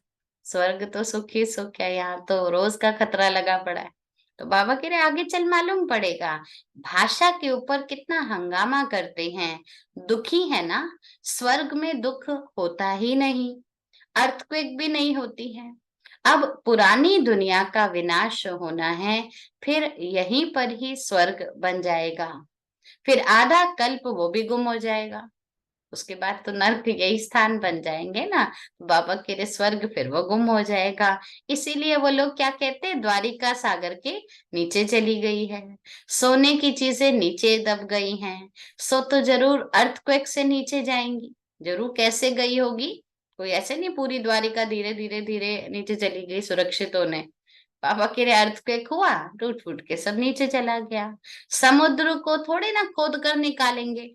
स्वर्ग तो सुख ही सुख है, यहाँ तो रोज का खतरा लगा पड़ा है। तो बाबा कह रहे आगे चल मालूम पड़ेगा। भाषा के ऊपर कितना हंगामा करते हैं, दुखी है ना। स्वर्ग में दुख होता ही नहीं, अर्थक्वेक भी नहीं होती है। अब पुरानी दुनिया का विनाश होना है, फिर यहीं पर ही स्वर्ग बन जाएगा। फिर आधा कल्प वो भी गुम हो जाएगा, उसके बाद तो नर्क यही स्थान बन जाएंगे ना। तो बाबा के लिए स्वर्ग फिर वो गुम हो जाएगा। इसीलिए वो लोग क्या कहते हैं, द्वारिका सागर के नीचे चली गई है, सोने की चीजें नीचे दब गई हैं। सो तो जरूर अर्थक्वेक से नीचे जाएंगी, जरूर कैसे गई होगी, कोई ऐसे नहीं पूरी द्वारिका धीरे धीरे धीरे नीचे चली गई सुरक्षित होने। पापा के लिए अर्थक्वेक हुआ, टूट फूट के सब नीचे चला गया। समुद्र को थोड़े ना खोद कर निकालेंगे,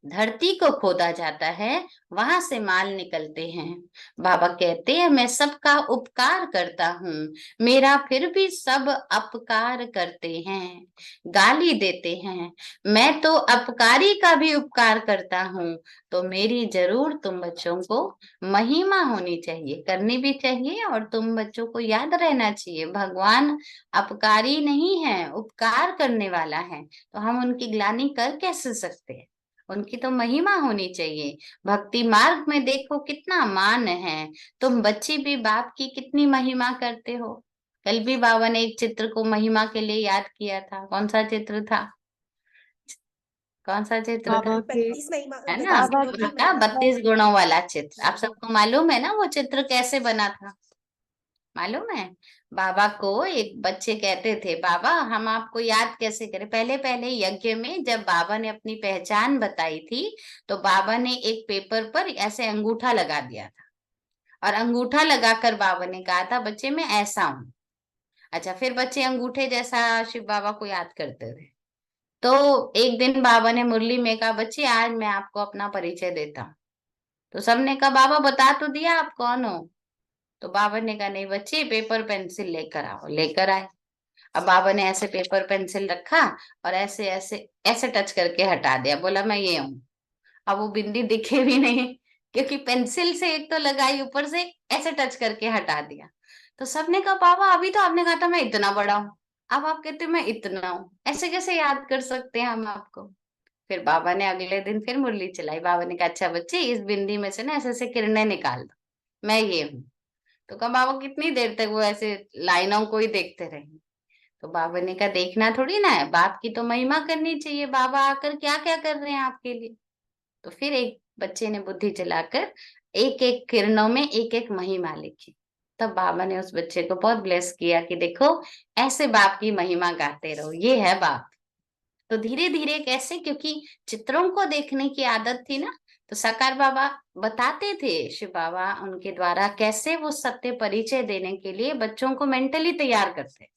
धरती को खोदा जाता है, वहां से माल निकलते हैं। बाबा कहते हैं मैं सबका उपकार करता हूँ, मेरा फिर भी सब अपकार करते हैं, गाली देते हैं। मैं तो अपकारी का भी उपकार करता हूँ। तो मेरी जरूर तुम बच्चों को महिमा होनी चाहिए, करनी भी चाहिए, और तुम बच्चों को याद रहना चाहिए भगवान अपकारी नहीं है, उपकार करने वाला है। तो हम उनकी ग्लानि कर कैसे सकते हैं, उनकी तो महिमा होनी चाहिए। भक्ति मार्ग में देखो कितना मान है। तुम बच्चे भी बाप की कितनी महिमा करते हो। कल भी बाबा ने एक चित्र को महिमा के लिए याद किया था, कौन सा चित्र था, कौन सा चित्र था, बाबा के 32 महिमा है ना, 32 बाबा गुणों के की महिमा। 32 गुणों वाला चित्र। आप सबको मालूम है ना वो चित्र कैसे बना था, मालूम है। बाबा को एक बच्चे कहते थे बाबा हम आपको याद कैसे करें। पहले पहले यज्ञ में जब बाबा ने अपनी पहचान बताई थी, तो बाबा ने एक पेपर पर ऐसे अंगूठा लगा दिया था, और अंगूठा लगाकर बाबा ने कहा था बच्चे मैं ऐसा हूं। अच्छा, फिर बच्चे अंगूठे जैसा शिव बाबा को याद करते थे। तो एक दिन बाबा ने मुरली में कहा बच्चे आज मैं आपको अपना परिचय देता हूँ। तो सबने कहा बाबा बता तो दिया आप कौन हो। तो बाबा ने कहा नहीं बच्चे पेपर पेंसिल लेकर आओ, लेकर आए। अब बाबा ने ऐसे पेपर पेंसिल रखा और ऐसे ऐसे ऐसे टच करके हटा दिया, बोला मैं ये हूं। अब वो बिंदी दिखे भी नहीं, क्योंकि पेंसिल से एक तो लगाई, ऊपर से ऐसे टच करके हटा दिया। तो सबने कहा बाबा अभी तो आपने कहा था मैं इतना बड़ा हूँ, अब आप कहते मैं इतना हूँ, ऐसे कैसे याद कर सकते हैं हम आपको। फिर बाबा ने अगले दिन फिर मुरली चलाई। बाबा ने कहा अच्छा बच्चे इस बिंदी में से ना ऐसे ऐसे किरणें निकाल दो, मैं ये हूँ। तो कहा बाबा कितनी देर तक वो ऐसे लाइनों को ही देखते रहे। तो बाबा ने कहा देखना थोड़ी ना है, बाप की तो महिमा करनी चाहिए, बाबा आकर क्या क्या कर रहे हैं आपके लिए। तो फिर एक बच्चे ने बुद्धि चलाकर एक एक किरणों में एक एक महिमा लिखी। तब बाबा ने उस बच्चे को बहुत ब्लेस किया कि देखो ऐसे बाप की महिमा गाते रहो, ये है बाप। तो धीरे धीरे कैसे, क्योंकि चित्रों को देखने की आदत थी ना, तो साकार बाबा बताते थे, शिव बाबा उनके द्वारा कैसे वो सत्य परिचय देने के लिए बच्चों को मेंटली तैयार करते।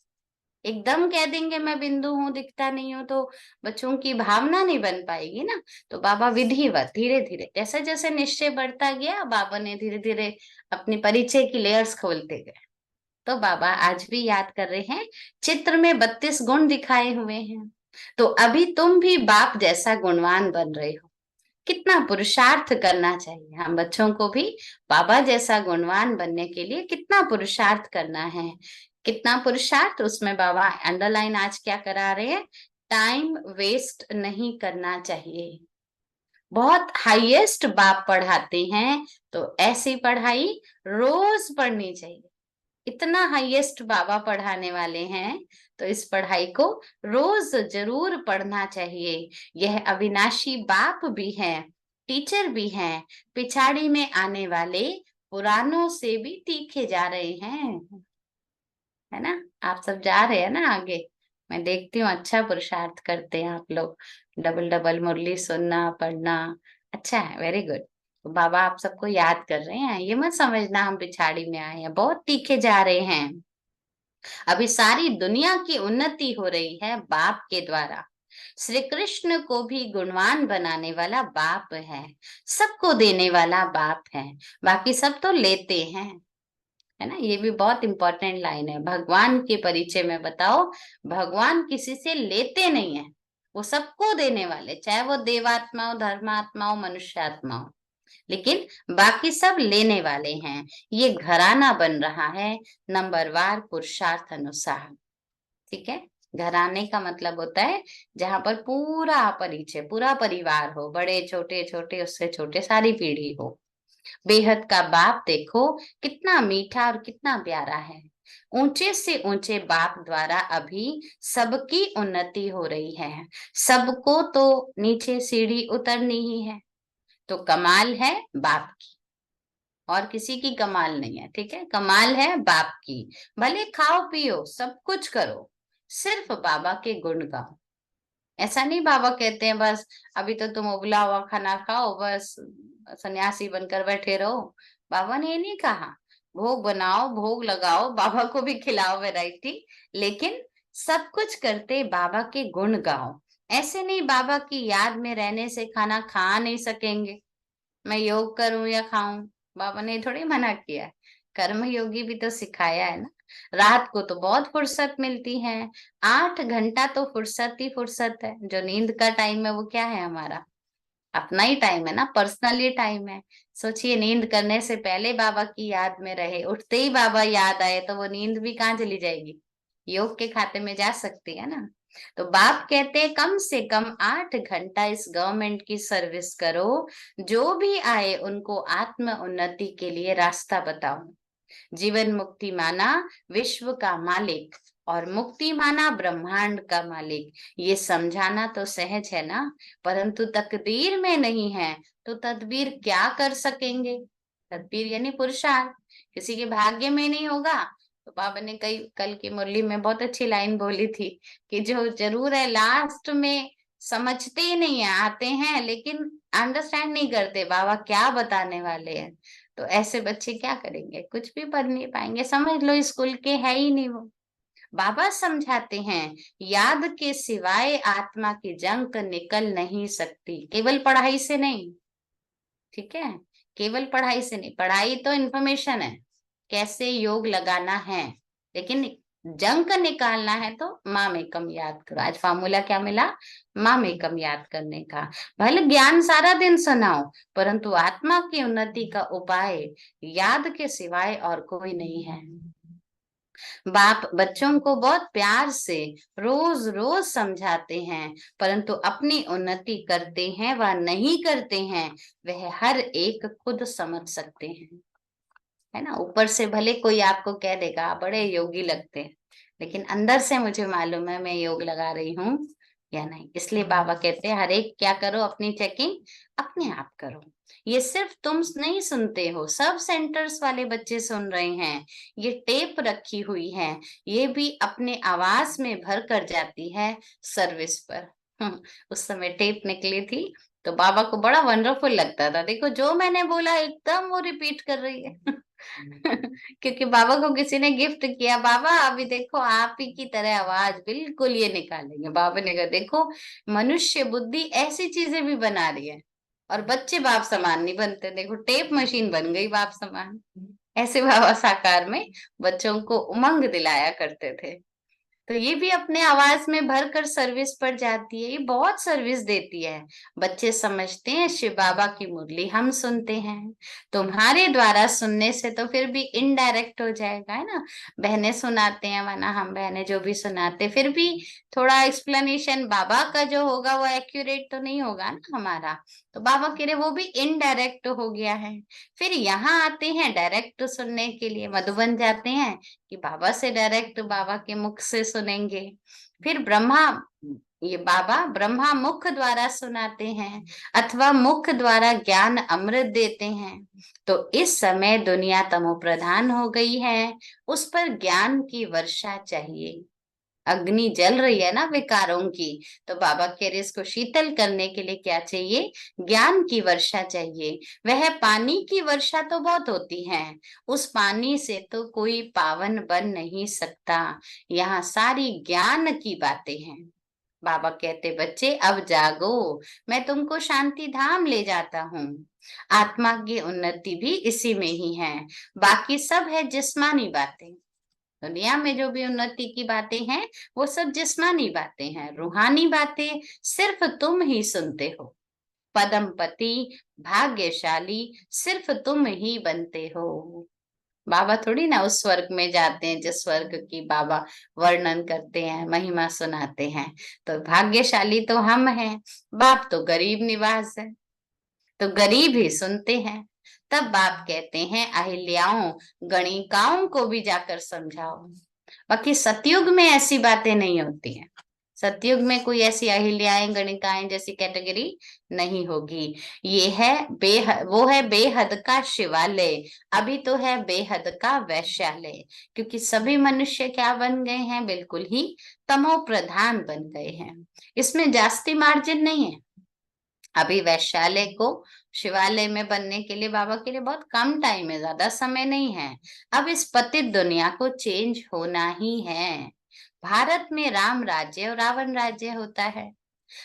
एकदम कह देंगे मैं बिंदु हूँ दिखता नहीं हूँ तो बच्चों की भावना नहीं बन पाएगी ना। तो बाबा विधिवत धीरे धीरे जैसे जैसे निश्चय बढ़ता गया, बाबा ने धीरे धीरे अपनी परिचय की लेयर्स खोलते गए। तो बाबा आज भी याद कर रहे हैं, चित्र में 32 गुण दिखाए हुए हैं। तो अभी तुम भी बाप जैसा गुणवान बन रहे हो। कितना पुरुषार्थ करना चाहिए हम बच्चों को भी बाबा जैसा गुणवान बनने के लिए कितना पुरुषार्थ करना है। कितना पुरुषार्थ, उसमें बाबा अंडरलाइन आज क्या करा रहे हैं, टाइम वेस्ट नहीं करना चाहिए। बहुत हाईएस्ट बाप पढ़ाते हैं तो ऐसी पढ़ाई रोज पढ़नी चाहिए। इतना हाईएस्ट बाबा पढ़ाने वाले हैं तो इस पढ़ाई को रोज जरूर पढ़ना चाहिए। यह अविनाशी बाप भी हैं, टीचर भी हैं, पिछाड़ी में आने वाले पुरानों से भी तीखे जा रहे हैं, है ना। आप सब जा रहे हैं ना आगे। मैं देखती हूँ अच्छा पुरुषार्थ करते हैं आप लोग, डबल डबल मुरली सुनना पढ़ना अच्छा है, वेरी गुड। बाबा आप सबको याद कर रहे हैं, ये मत समझना हम पिछाड़ी में आए हैं, बहुत तीखे जा रहे हैं। अभी सारी दुनिया की उन्नति हो रही है बाप के द्वारा। श्री कृष्ण को भी गुणवान बनाने वाला बाप है, सबको देने वाला बाप है, बाकी सब तो लेते हैं, है ना। ये भी बहुत इंपॉर्टेंट लाइन है। भगवान के परिचय में बताओ, भगवान किसी से लेते नहीं है, वो सबको देने वाले, चाहे वो देवात्मा हो, धर्मात्मा हो, मनुष्यात्मा हो, लेकिन बाकी सब लेने वाले हैं। ये घराना बन रहा है नंबरवार पुरुषार्थ अनुसार, ठीक है। घराने का मतलब होता है जहां पर पूरा परिचय, पूरा परिवार हो, बड़े छोटे, छोटे उससे छोटे, सारी पीढ़ी हो। बेहद का बाप देखो कितना मीठा और कितना प्यारा है। ऊंचे से ऊंचे बाप द्वारा अभी सबकी उन्नति हो रही है, सबको तो नीचे सीढ़ी उतरनी ही है। तो कमाल है बाप की, और किसी की कमाल नहीं है, ठीक है। कमाल है बाप की, भले खाओ पियो सब कुछ करो, सिर्फ बाबा के गुण गाओ। ऐसा नहीं बाबा कहते हैं बस अभी तो तुम उबला हुआ खाना खाओ, बस सन्यासी बनकर बैठे रहो। बाबा ने ये नहीं कहा, भोग बनाओ, भोग लगाओ, बाबा को भी खिलाओ वैरायटी, लेकिन सब कुछ करते बाबा के गुण गाओ। ऐसे नहीं बाबा की याद में रहने से खाना खा नहीं सकेंगे, मैं योग करूं या खाऊं, बाबा ने थोड़ी मना किया है। कर्म योगी भी तो सिखाया है ना। रात को तो बहुत फुर्सत मिलती है, 8 घंटा तो फुर्सत ही फुर्सत है। जो नींद का टाइम है वो क्या है, हमारा अपना ही टाइम है ना, पर्सनली टाइम है। सोचिए नींद करने से पहले बाबा की याद में रहे, उठते ही बाबा याद आए तो वो नींद भी कहाँ चली जाएगी, योग के खाते में जा सकती है ना। तो बाप कहते हैं कम से कम 8 घंटा इस गवर्नमेंट की सर्विस करो, जो भी आए उनको आत्म उन्नति के लिए रास्ता बताओ। जीवन मुक्ति माना विश्व का मालिक और मुक्ति माना ब्रह्मांड का मालिक, ये समझाना तो सहज है ना, परंतु तकदीर में नहीं है तो तदबीर क्या कर सकेंगे। तदबीर यानी पुरुषार्थ, किसी के भाग्य में नहीं होगा। तो बाबा ने कई कल की मुरली में बहुत अच्छी लाइन बोली थी कि जो जरूर है लास्ट में समझते ही नहीं है, आते हैं लेकिन अंडरस्टैंड नहीं करते बाबा क्या बताने वाले हैं। तो ऐसे बच्चे क्या करेंगे, कुछ भी पढ़ नहीं पाएंगे, समझ लो स्कूल के है ही नहीं वो। बाबा समझाते हैं याद के सिवाय आत्मा की जंग निकल नहीं सकती, केवल पढ़ाई से नहीं, ठीक है। केवल पढ़ाई से नहीं, पढ़ाई तो इन्फॉर्मेशन है कैसे योग लगाना है, लेकिन जंक निकालना है तो माँ में कम याद करो। आज फार्मूला क्या मिला, माँ में कम याद करने का। भले ज्ञान सारा दिन सुनाओ, परंतु आत्मा की उन्नति का उपाय याद के सिवाय और कोई नहीं है। बाप बच्चों को बहुत प्यार से रोज रोज समझाते हैं, परंतु अपनी उन्नति करते हैं व नहीं करते हैं वह हर एक खुद समझ सकते हैं, है ना। ऊपर से भले कोई आपको कह देगा आप बड़े योगी लगते हैं, लेकिन अंदर से मुझे मालूम है मैं योग लगा रही हूँ या नहीं। इसलिए बाबा कहते हैं हर एक क्या करो, अपनी चेकिंग अपने आप करो। ये सिर्फ तुम नहीं सुनते हो, सब सेंटर्स वाले बच्चे सुन रहे हैं, ये टेप रखी हुई है, ये भी अपने आवाज में भर कर जाती है सर्विस पर। उस समय टेप निकली थी तो बाबा को बड़ा वंडरफुल लगता था, देखो जो मैंने बोला एकदम वो रिपीट कर रही है। क्योंकि बाबा को किसी ने गिफ्ट किया, बाबा अभी देखो आप ही की तरह आवाज बिल्कुल ये निकालेंगे। बाबा ने कहा देखो मनुष्य बुद्धि ऐसी चीजें भी बना रही है और बच्चे बाप समान नहीं बनते, देखो टेप मशीन बन गई बाप समान, ऐसे बाबा साकार में बच्चों को उमंग दिलाया करते थे। तो ये भी अपने आवाज में भरकर सर्विस पर जाती है, ये बहुत सर्विस देती है। बच्चे समझते हैं शिव बाबा की मुरली हम सुनते हैं, तुम्हारे द्वारा सुनने से तो फिर भी इनडायरेक्ट हो जाएगा, है ना। बहनें सुनाते हैं, वरना हम बहनें जो भी सुनाते, फिर भी थोड़ा एक्सप्लेनेशन बाबा का जो होगा वो एक्यूरेट तो नहीं होगा ना हमारा। तो बाबा कह रहे वो भी इनडायरेक्ट हो गया है। फिर यहाँ आते हैं डायरेक्ट सुनने के लिए, मधुबन जाते हैं कि बाबा से डायरेक्ट बाबा के मुख से सुनेंगे। फिर ये बाबा ब्रह्मा मुख द्वारा सुनाते हैं अथवा मुख द्वारा ज्ञान अमृत देते हैं। तो इस समय दुनिया तमो प्रधान हो गई है, उस पर ज्ञान की वर्षा चाहिए। अग्नि जल रही है ना विकारों की, तो बाबा कह रहे इसको शीतल करने के लिए क्या चाहिए? ज्ञान की वर्षा चाहिए। वह पानी की वर्षा तो बहुत होती है, उस पानी से तो कोई पावन बन नहीं सकता। यहाँ सारी ज्ञान की बातें हैं। बाबा कहते बच्चे अब जागो, मैं तुमको शांति धाम ले जाता हूँ। आत्मा की उन्नति भी इसी में ही है, बाकी सब है जिस्मानी बातें। दुनिया में जो भी उन्नति की बातें हैं वो सब जिस्मानी बातें हैं, रूहानी बातें सिर्फ तुम ही सुनते हो। पदमपति भाग्यशाली सिर्फ तुम ही बनते हो। बाबा थोड़ी ना उस स्वर्ग में जाते हैं जिस स्वर्ग की बाबा वर्णन करते हैं, महिमा सुनाते हैं। तो भाग्यशाली तो हम हैं, बाप तो गरीब निवास है, तो गरीब ही सुनते हैं। तब बाप कहते हैं अहिल्याओं गणिकाओं को भी जाकर समझाओ। बाकी सतयुग में ऐसी बातें नहीं होती हैं। सतयुग में कोई ऐसी अहिल्याएं गणिकाएं जैसी कैटेगरी नहीं होगी। ये है वो है बेहद का शिवालय, अभी तो है बेहद का वैश्यालय। क्योंकि सभी मनुष्य क्या बन गए हैं? बिल्कुल ही तमो प्रधान बन गए हैं। इसमें जास्ती मार्जिन नहीं है। अभी वैश्यालय को शिवालय में बनने के लिए बाबा के लिए बहुत कम टाइम है, ज्यादा समय नहीं है। अब इस पतित दुनिया को चेंज होना ही है। भारत में राम राज्य और रावण राज्य होता है।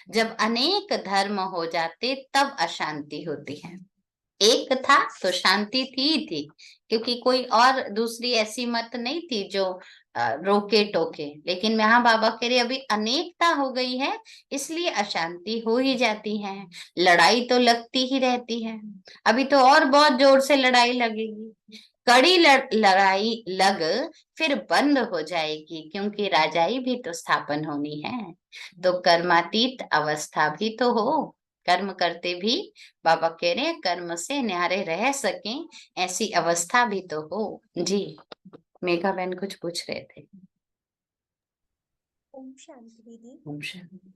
जब अनेक धर्म हो जाते तब अशांति होती है। एक था तो शांति थी, क्योंकि कोई और दूसरी ऐसी मत नहीं थी जो रोके टोके। लेकिन यहाँ बाबा कह रहे अभी अनेकता हो गई है, इसलिए अशांति हो ही जाती है, लड़ाई तो लगती ही रहती है। अभी तो और बहुत जोर से लड़ाई लगेगी। कड़ी लड़ाई लग फिर बंद हो जाएगी, क्योंकि राजाई भी तो स्थापन होनी है। तो कर्मातीत अवस्था भी तो हो, कर्म करते भी बाबा कह रहे हैं कर्म से न्यारे रह सकें, ऐसी अवस्था भी तो हो। जी मेघा बहन कुछ पूछ रहे थे। ओम शांति दीदी। ओम शांति।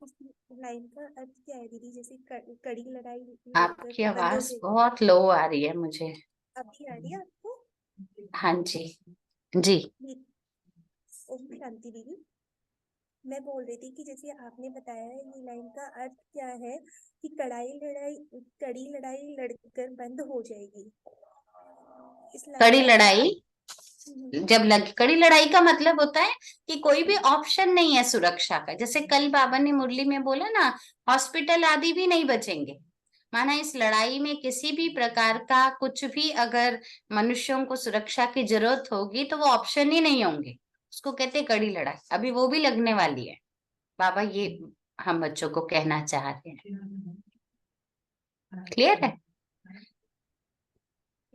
इस लाइन का अर्थ क्या है दीदी? जैसे कड़ी लड़ाई आपकी लगकर बंद हो आवाज जाएगी। बहुत लो आ रही है मुझे। अभी आ रही है आपको? हाँ जी जी। ओम शांति दीदी, मैं बोल रही थी कि जैसे आपने बताया है ये लाइन का अर्थ क्या है कि कड़ी लड़ाई लड़कर बंद हो जाएगी। इस लाइन कड़ी का लड़ाई जब लग कड़ी लड़ाई का मतलब होता है कि कोई भी ऑप्शन नहीं है सुरक्षा का। जैसे कल बाबा ने मुरली में बोला ना, हॉस्पिटल आदि भी नहीं बचेंगे। माना इस लड़ाई में किसी भी प्रकार का कुछ भी अगर मनुष्यों को सुरक्षा की जरूरत होगी तो वो ऑप्शन ही नहीं होंगे। उसको कहते हैं कड़ी लड़ाई। अभी वो भी लगने वाली है। बाबा ये हम बच्चों को कहना चाह रहे हैं। क्लियर है?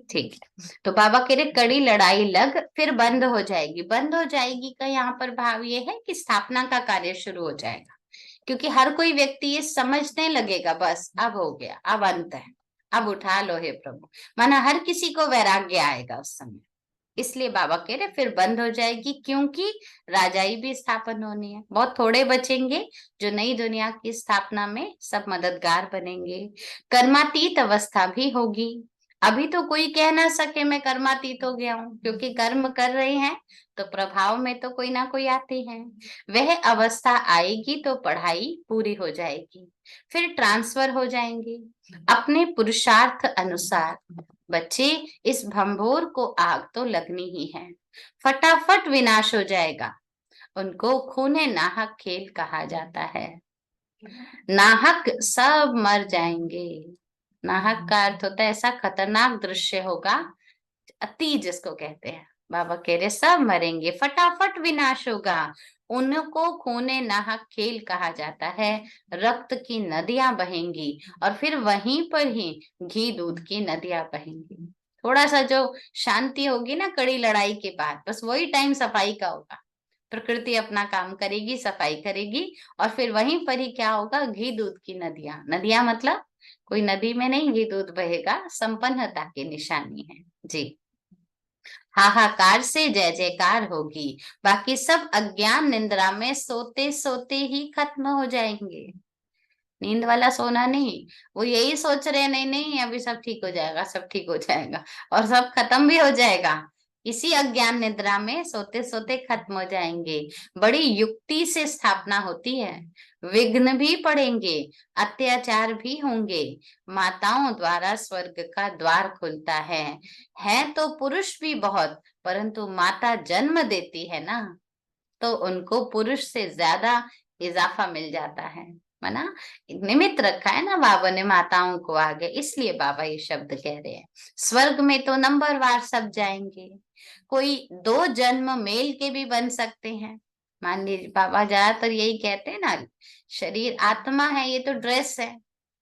ठीक है। तो बाबा कह रहे कड़ी लड़ाई लग फिर बंद हो जाएगी। बंद हो जाएगी का यहाँ पर भाव ये है कि स्थापना का कार्य शुरू हो जाएगा। क्योंकि हर कोई व्यक्ति ये समझने लगेगा बस अब हो गया, अब अंत है, अब उठा लो हे प्रभु। माना हर किसी को वैराग्य आएगा उस समय। इसलिए बाबा कह रहे फिर बंद हो जाएगी, क्योंकि राजाई भी स्थापन होनी है। बहुत थोड़े बचेंगे जो नई दुनिया की स्थापना में सब मददगार बनेंगे। कर्मातीत अवस्था भी होगी। अभी तो कोई कह ना सके मैं कर्मातीत हो गया हूँ, क्योंकि कर्म कर रहे हैं तो प्रभाव में तो कोई ना कोई आते हैं। वह अवस्था आएगी तो पढ़ाई पूरी हो जाएगी, फिर ट्रांसफर हो जाएंगे अपने पुरुषार्थ अनुसार। बच्चे इस भंभोर को आग तो लगनी ही है, फटाफट विनाश हो जाएगा। उनको खूने नाहक खेल कहा जाता है। नाहक सब मर जाएंगे। नाहक का अर्थ होता है ऐसा खतरनाक दृश्य होगा, अति जिसको कहते हैं। बाबा कह रहे सब मरेंगे, फटाफट विनाश होगा। उनको खूने नाहक खेल कहा जाता है। रक्त की नदियां बहेंगी और फिर वहीं पर ही घी दूध की नदियां बहेंगी। थोड़ा सा जो शांति होगी ना कड़ी लड़ाई के बाद, बस वही टाइम सफाई का होगा। प्रकृति अपना काम करेगी, सफाई करेगी, और फिर वहीं पर ही क्या होगा, घी दूध की नदियां। नदियां मतलब कोई नदी में नहीं घी दूध बहेगा, संपन्नता की निशानी है जी। हाहाकार से जय जयकार होगी, बाकी सब अज्ञान निंद्रा में सोते सोते ही खत्म हो जाएंगे। नींद वाला सोना नहीं, वो यही सोच रहे हैं नहीं नहीं अभी सब ठीक हो जाएगा, सब ठीक हो जाएगा, और सब खत्म भी हो जाएगा। इसी अज्ञान निद्रा में सोते सोते खत्म हो जाएंगे। बड़ी युक्ति से स्थापना होती है, विघ्न भी पड़ेंगे, अत्याचार भी होंगे। माताओं द्वारा स्वर्ग का द्वार खुलता है तो पुरुष भी बहुत, परंतु माता जन्म देती है ना, तो उनको पुरुष से ज्यादा इजाफा मिल जाता है। ना निमित्त रखा है ना बाबा ने माताओं को आगे, इसलिए बाबा ये शब्द कह रहे हैं। स्वर्ग में तो नंबरवार सब जाएंगे, कोई 2 जन्म मेल के भी बन सकते हैं। मान लीजिए बाबा ज्यादातर यही कहते हैं ना, शरीर आत्मा है, ये तो ड्रेस है।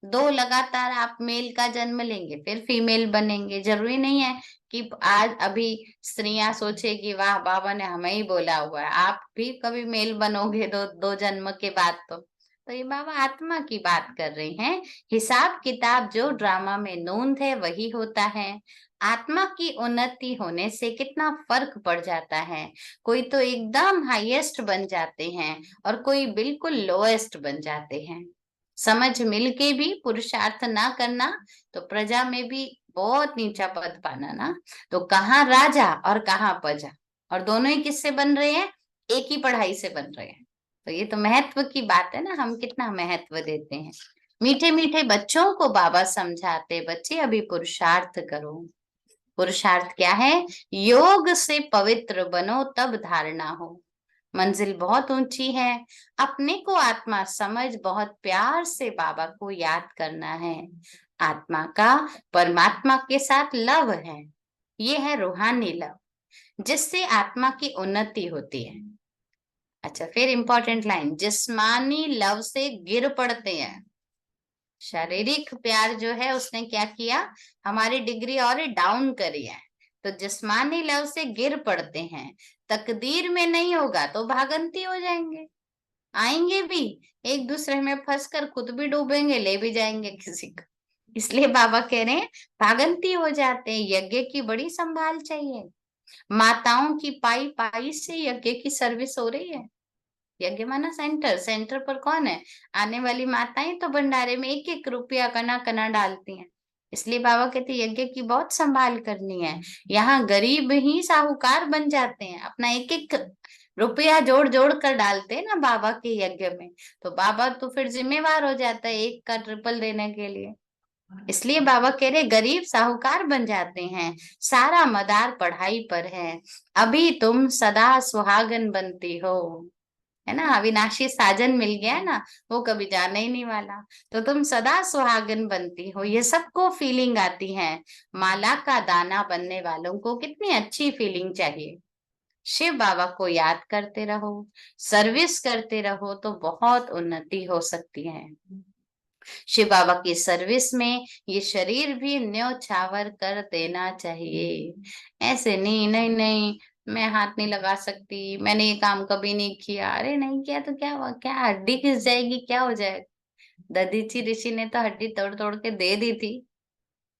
2 लगातार आप मेल का जन्म लेंगे फिर फीमेल बनेंगे। जरूरी नहीं है कि आज अभी स्त्रियां सोचे कि वाह बाबा ने हमें ही बोला हुआ है, आप भी कभी मेल बनोगे 2 जन्म के बाद। तो ये बाबा आत्मा की बात कर रहे हैं। हिसाब किताब जो ड्रामा में नोंद है वही होता है। आत्मा की उन्नति होने से कितना फर्क पड़ जाता है। कोई तो एकदम हाईएस्ट बन जाते हैं और कोई बिल्कुल लोएस्ट बन जाते हैं। समझ मिलके भी पुरुषार्थ ना करना तो प्रजा में भी बहुत नीचा पद पाना ना, तो कहाँ राजा और कहाँ प्रजा, और दोनों ही किससे बन रहे हैं, एक ही पढ़ाई से बन रहे हैं। तो ये तो महत्व की बात है ना, हम कितना महत्व देते हैं। मीठे मीठे बच्चों को बाबा समझाते, बच्चे अभी पुरुषार्थ करो। पुरुषार्थ क्या है, योग से पवित्र बनो तब धारणा हो। मंजिल बहुत ऊंची है, अपने को आत्मा समझ बहुत प्यार से बाबा को याद करना है। आत्मा का परमात्मा के साथ लव है, ये है रूहानी लव, जिससे आत्मा की उन्नति होती है। अच्छा, फिर इंपॉर्टेंट लाइन, जिस्मानी लव से गिर पड़ते हैं। शारीरिक प्यार जो है उसने क्या किया, हमारी डिग्री और डाउन करी है। तो जिस्मानी लव से गिर पड़ते हैं, तकदीर में नहीं होगा तो भागंती हो जाएंगे, आएंगे भी एक दूसरे में फंसकर खुद भी डूबेंगे, ले भी जाएंगे किसी को। इसलिए बाबा कह रहे हैं भागंती हो जाते हैं। यज्ञ की बड़ी संभाल चाहिए। माताओं की पाई पाई से यज्ञ की सर्विस हो रही है। यज्ञ माना सेंटर, सेंटर पर कौन है, आने वाली माताएं तो भंडारे में 1-1 रुपया कना कना डालती हैं। इसलिए बाबा कहते हैं यज्ञ की बहुत संभाल करनी है। यहाँ गरीब ही साहूकार बन जाते हैं, अपना 1-1 रुपया जोड़ जोड़ कर डालते हैं ना बाबा के यज्ञ में, तो बाबा तो फिर जिम्मेवार हो जाता है 1 का ट्रिपल देने के लिए। इसलिए बाबा कह रहे गरीब साहूकार बन जाते हैं, सारा मदार पढ़ाई पर है। अभी तुम सदा सुहागन बनती हो, है ना, अविनाशी साजन मिल गया है ना, वो कभी जाने ही नहीं वाला, तो तुम सदा सुहागन बनती हो, ये सबको फीलिंग आती है। माला का दाना बनने वालों को कितनी अच्छी फीलिंग चाहिए। शिव बाबा को याद करते रहो, सर्विस करते रहो, तो बहुत उन्नति हो सकती है। शिव बाबा की सर्विस में ये शरीर भी न्योछावर कर देना चाहिए। ऐसे नहीं नहीं नहीं मैं हाथ नहीं लगा सकती, मैंने ये काम कभी नहीं किया, अरे नहीं किया तो क्या हुआ, क्या हड्डी घिस जाएगी, क्या हो जाएगा। दधीची ऋषि ने तो हड्डी तोड़ तोड़ के दे दी थी,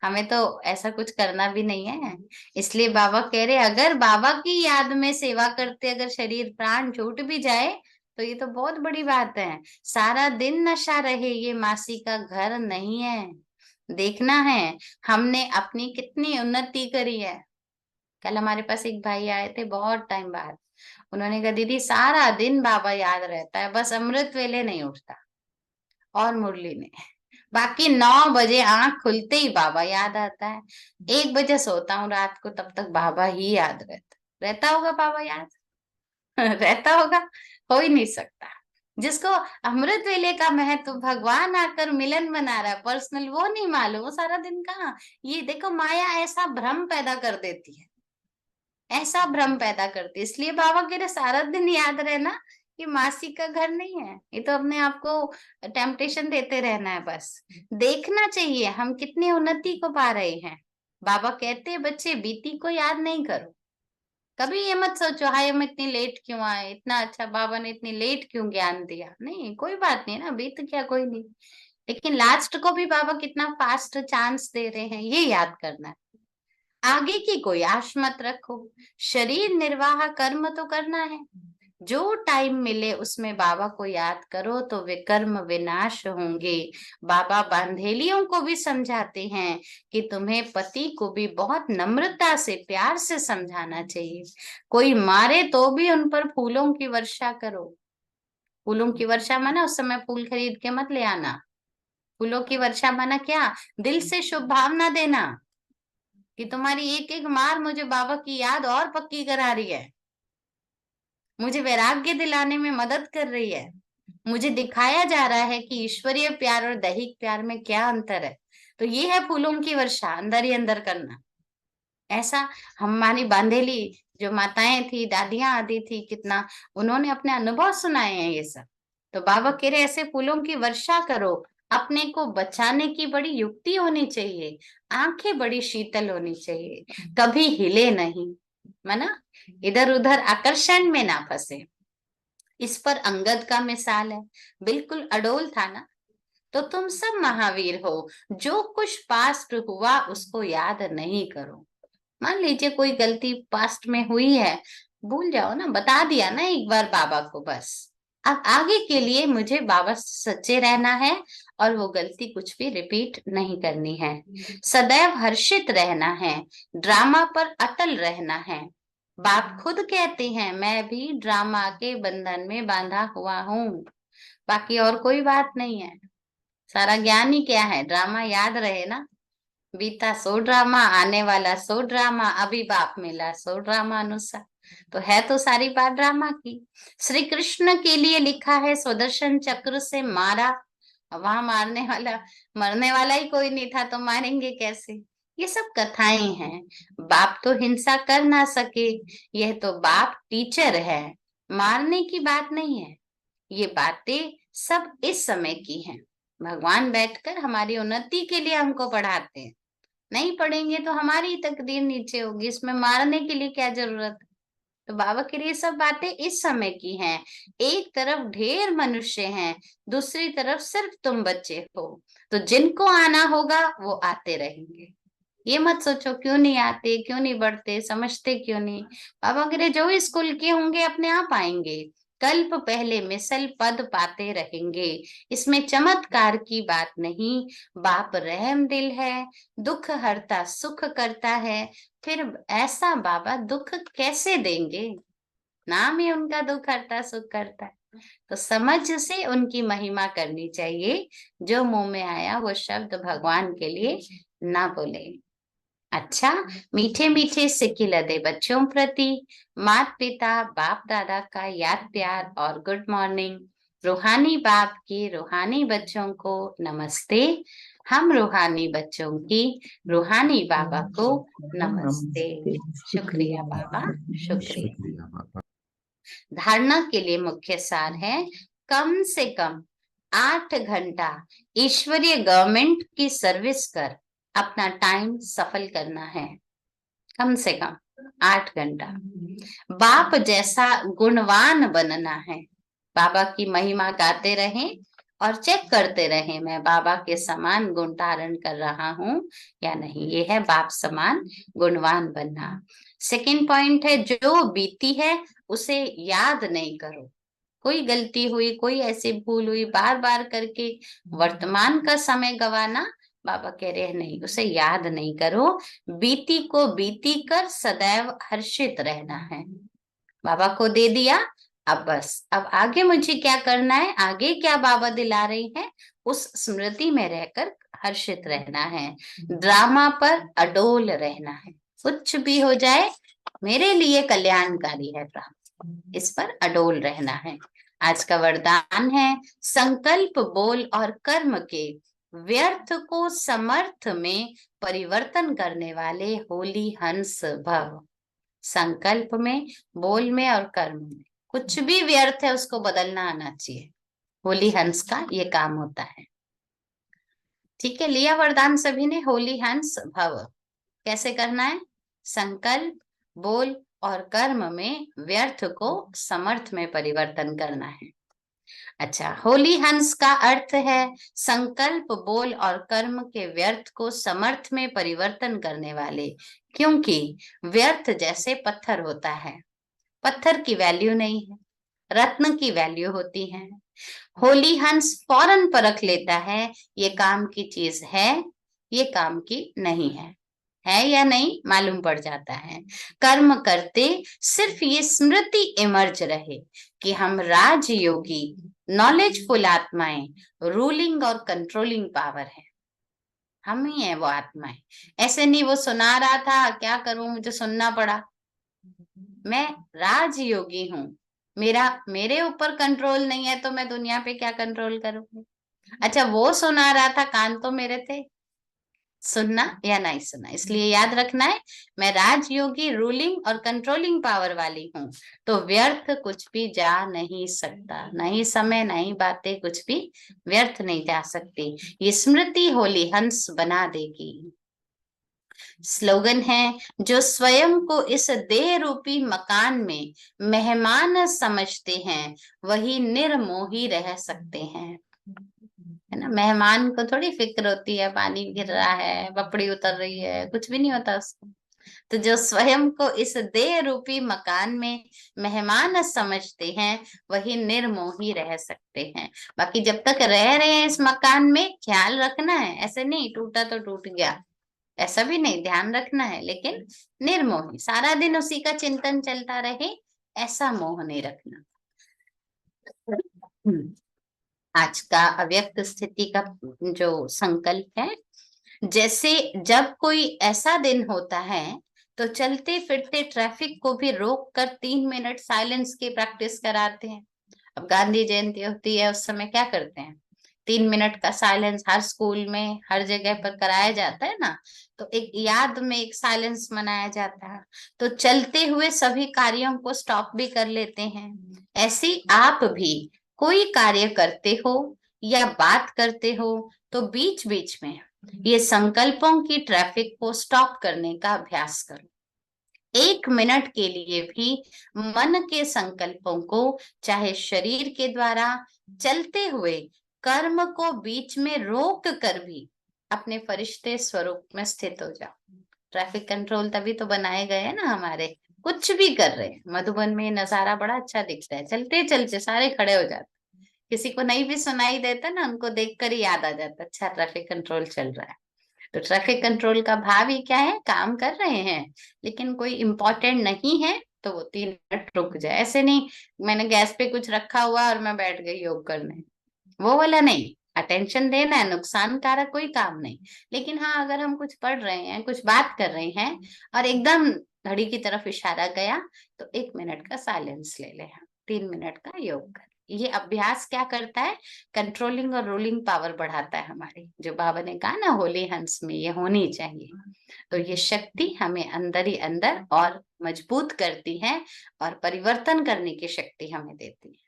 हमें तो ऐसा कुछ करना भी नहीं है। इसलिए बाबा कह रहे अगर बाबा की याद में सेवा करते अगर शरीर प्राण छूट भी जाए तो ये तो बहुत बड़ी बात है। सारा दिन नशा रहे ये मासी का घर नहीं है। देखना है हमने अपनी कितनी उन्नति करी है। कल हमारे पास एक भाई आए थे बहुत टाइम बाद, उन्होंने कहा दीदी सारा दिन बाबा याद रहता है, बस अमृत वेले नहीं उठता और मुरली ने, बाकी 9 बजे आंख खुलते ही बाबा याद आता है। 1 बजे सोता हूँ रात को, तब तक बाबा ही याद रहता होगा बाबा याद रहता होगा, हो ही नहीं सकता। जिसको अमृत वेले का महत्व भगवान आकर मिलन बना रहा है पर्सनल, वो नहीं मालूम, वो सारा दिन कहाँ। ये देखो माया ऐसा भ्रम पैदा कर देती है, ऐसा भ्रम पैदा करती है। इसलिए बाबा कह रहे सारा दिन याद रहना कि मासी का घर नहीं है, ये तो अपने आप को टेम्पटेशन देते रहना है। बस देखना चाहिए हम कितनी उन्नति को पा रहे हैं। बाबा कहते हैं बच्चे बीती को याद नहीं करो, कभी ये मत सोचो हाय हम इतनी लेट क्यों आए, इतना अच्छा बाबा ने इतनी लेट क्यों ज्ञान दिया। नहीं, कोई बात नहीं ना, बीत क्या कोई नहीं, लेकिन लास्ट को भी बाबा कितना फास्ट चांस दे रहे हैं ये याद करना है। आगे की कोई आश मत रखो, शरीर निर्वाह कर्म तो करना है, जो टाइम मिले उसमें बाबा को याद करो तो विकर्म विनाश होंगे। बाबा बांधेलियों को भी समझाते हैं कि तुम्हें पति को भी बहुत नम्रता से प्यार से समझाना चाहिए। कोई मारे तो भी उन पर फूलों की वर्षा करो। फूलों की वर्षा माना उस समय फूल खरीद के मत ले आना। फूलों की वर्षा माना क्या, दिल से शुभ भावना देना कि तुम्हारी एक एक मार मुझे बाबा की याद और पक्की करा रही है, मुझे वैराग्य दिलाने में मदद कर रही है, मुझे दिखाया जा रहा है कि ईश्वरीय प्यार और दैहिक प्यार में क्या अंतर है। तो ये है फूलों की वर्षा, अंदर ही अंदर करना। ऐसा हमारी बांधेली जो माताएं थी, दादियां आदि थी, कितना उन्होंने अपने अनुभव सुनाए हैं ये सब। तो बाबा कह रहे ऐसे फूलों की वर्षा करो। अपने को बचाने की बड़ी युक्ति होनी चाहिए, आंखें बड़ी शीतल होनी चाहिए, कभी हिले नहीं, माना इधर उधर आकर्षण में ना फंसे। इस पर अंगद का मिसाल है, बिल्कुल अडोल था ना। तो तुम सब महावीर हो, जो कुछ पास्ट हुआ उसको याद नहीं करो। मान लीजिए कोई गलती पास्ट में हुई है, भूल जाओ ना, बता दिया ना एक बार बाबा को, बस अब आगे के लिए मुझे बाबा से सच्चे रहना है और वो गलती कुछ भी रिपीट नहीं करनी है। सदैव हर्षित रहना है, ड्रामा पर अटल रहना है। बाप खुद कहते हैं मैं भी ड्रामा के बंधन में बांधा हुआ हूँ, बाकी और कोई बात नहीं है। सारा ज्ञान ही क्या है, ड्रामा याद रहे ना, बीता सो ड्रामा, आने वाला सो ड्रामा, अभी बाप मिला सो ड्रामा अनुसार, तो है तो सारी बात ड्रामा की। श्री कृष्ण के लिए लिखा है सुदर्शन चक्र से मारा, वहां मारने वाला मरने वाला ही कोई नहीं था, तो मारेंगे कैसे। ये सब कथाएं हैं, बाप तो हिंसा कर ना सके, यह तो बाप टीचर है, मारने की बात नहीं है। ये बातें सब इस समय की हैं। भगवान बैठकर हमारी उन्नति के लिए हमको पढ़ाते हैं, नहीं पढ़ेंगे तो हमारी तकदीर नीचे होगी, इसमें मारने के लिए क्या जरूरत है। तो बाबा के लिए सब बातें इस समय की हैं। एक तरफ ढेर मनुष्य हैं, दूसरी तरफ सिर्फ तुम बच्चे हो, तो जिनको आना होगा वो आते रहेंगे। ये मत सोचो क्यों नहीं आते, क्यों नहीं बढ़ते, समझते क्यों नहीं। बाबा कह रहे जो स्कूल के होंगे अपने आप आएंगे, कल्प पहले मिसल पद पाते रहेंगे। इसमें चमत्कार की बात नहीं, बाप रहम दिल है, दुख हरता सुख करता है। फिर ऐसा बाबा दुख कैसे देंगे, नाम ही उनका दुख हरता सुख करता है। तो समझ से उनकी महिमा करनी चाहिए, जो मुंह में आया वो शब्द भगवान के लिए ना बोले। अच्छा, मीठे मीठे सिक्के लदे बच्चों प्रति माता पिता बाप दादा का याद प्यार और गुड मॉर्निंग। रूहानी बाप के रूहानी बच्चों को नमस्ते। हम रूहानी बच्चों की रूहानी बाबा को नमस्ते। शुक्रिया बाबा, शुक्रिया। शुक्रिया बाबा। धारणा के लिए मुख्य सार है, कम से कम 8 घंटा ईश्वरीय गवर्नमेंट की सर्विस कर अपना टाइम सफल करना है। कम से कम 8 घंटा। बाप जैसा गुणवान बनना है। बाबा की महिमा गाते रहें और चेक करते रहें मैं बाबा के समान गुण धारण कर रहा हूं या नहीं। ये है बाप समान गुणवान बनना। सेकंड पॉइंट है, जो बीती है उसे याद नहीं करो। कोई गलती हुई, कोई ऐसी भूल हुई, बार बार करके वर्तमान का समय गवाना, बाबा कह रहे हैं नहीं, उसे याद नहीं करो। बीती को बीती कर सदैव हर्षित रहना है। बाबा को दे दिया, अब बस अब आगे मुझे क्या करना है, आगे क्या बाबा दिला रहे हैं, उस स्मृति में रहकर हर्षित रहना है। ड्रामा पर अडोल रहना है, कुछ भी हो जाए मेरे लिए कल्याणकारी है ड्रामा, इस पर अडोल रहना है। आज का वरदान है, संकल्प बोल और कर्म के व्यर्थ को समर्थ में परिवर्तन करने वाले होली हंस भव। संकल्प में, बोल में और कर्म में कुछ भी व्यर्थ है उसको बदलना आना चाहिए। होली हंस का ये काम होता है। ठीक है, लिया वरदान सभी ने, होली हंस भव। कैसे करना है? संकल्प, बोल और कर्म में व्यर्थ को समर्थ में परिवर्तन करना है। अच्छा, होली हंस का अर्थ है संकल्प, बोल और कर्म के व्यर्थ को समर्थ में परिवर्तन करने वाले। क्योंकि व्यर्थ जैसे पत्थर होता है, पत्थर की वैल्यू नहीं है, रत्न की वैल्यू होती है। होली हंस फौरन परख लेता है ये काम की चीज है, ये काम की नहीं है या नहीं मालूम पड़ जाता है। कर्म करते सिर्फ ये स्मृति इमर्ज रहे कि हम राजयोगी नॉलेजफुल आत्माएं, रूलिंग और कंट्रोलिंग पावर है, हम ही है वो आत्माएं। ऐसे नहीं वो सुना रहा था, क्या करूं मुझे सुनना पड़ा, मैं राजयोगी हूँ, मेरे ऊपर कंट्रोल नहीं है तो मैं दुनिया पे क्या कंट्रोल करूंगी। अच्छा, वो सुना रहा था, कान तो मेरे थे, सुनना या नहीं सुनना। इसलिए याद रखना है, मैं राजयोगी रूलिंग और कंट्रोलिंग पावर वाली हूँ, तो व्यर्थ कुछ भी जा नहीं सकता, नहीं समय नहीं बातें कुछ भी व्यर्थ नहीं जा सकती। ये स्मृति होली हंस बना देगी। स्लोगन है, जो स्वयं को इस देह रूपी मकान में मेहमान समझते हैं वही निर्मोही रह सकते हैं। है ना, मेहमान को थोड़ी फिक्र होती है, पानी गिर रहा है, पपड़ी उतर रही है, कुछ भी नहीं होता उसको। तो जो स्वयं को इस देह रूपी मकान में मेहमान समझते हैं वही निर्मोही रह सकते हैं। बाकी जब तक रह रहे हैं इस मकान में ख्याल रखना है, ऐसे नहीं टूटा तो टूट गया, ऐसा भी नहीं, ध्यान रखना है, लेकिन निर्मोही, सारा दिन उसी का चिंतन चलता रहे, ऐसा मोह नहीं रखना। आज का अव्यक्त स्थिति का जो संकल्प है, जैसे जब कोई ऐसा दिन होता है तो चलते फिरते ट्रैफिक को भी रोक कर 3 मिनट साइलेंस की प्रैक्टिस कराते हैं। अब गांधी जयंती होती है उस समय क्या करते हैं, 3 मिनट का साइलेंस हर स्कूल में हर जगह पर कराया जाता है ना, तो एक याद में एक साइलेंस मनाया जाता है। तो चलते हुए सभी कार्यों को स्टॉप भी कर लेते हैं। ऐसी आप भी कोई कार्य करते हो या बात करते हो तो बीच बीच में ये संकल्पों की ट्रैफिक को स्टॉप करने का अभ्यास करो। 1 मिनट के लिए भी मन के संकल्पों को, चाहे शरीर के द्वारा चलते हुए कर्म को बीच में रोक कर भी अपने फरिश्ते स्वरूप में स्थित हो जाओ। ट्रैफिक कंट्रोल तभी तो बनाए गए हैं ना हमारे, कुछ भी कर रहे हैं। मधुबन में नजारा बड़ा अच्छा दिखता है, चलते चलते सारे खड़े हो जाते, किसी को नहीं भी सुनाई देता ना, उनको देखकर ही याद आ जाता, अच्छा ट्रैफिक कंट्रोल चल रहा है। तो ट्रैफिक कंट्रोल का भाव ही क्या है, काम कर रहे हैं लेकिन कोई इम्पोर्टेंट नहीं है तो वो 3 मिनट रुक जाए। ऐसे नहीं मैंने गैस पे कुछ रखा हुआ और मैं बैठ गई योग करने, वो वाला नहीं। अटेंशन देना है, नुकसान कारक कोई काम नहीं। लेकिन हाँ, अगर हम कुछ पढ़ रहे हैं, कुछ बात कर रहे हैं और एकदम घड़ी की तरफ इशारा गया तो 1 मिनट का साइलेंस ले ले, 3 मिनट का योग कर। ये अभ्यास क्या करता है, कंट्रोलिंग और रूलिंग पावर बढ़ाता है हमारी। जो बाबा ने कहा ना होली हंस में ये होनी चाहिए, तो ये शक्ति हमें अंदर ही अंदर और मजबूत करती है और परिवर्तन करने की शक्ति हमें देती है।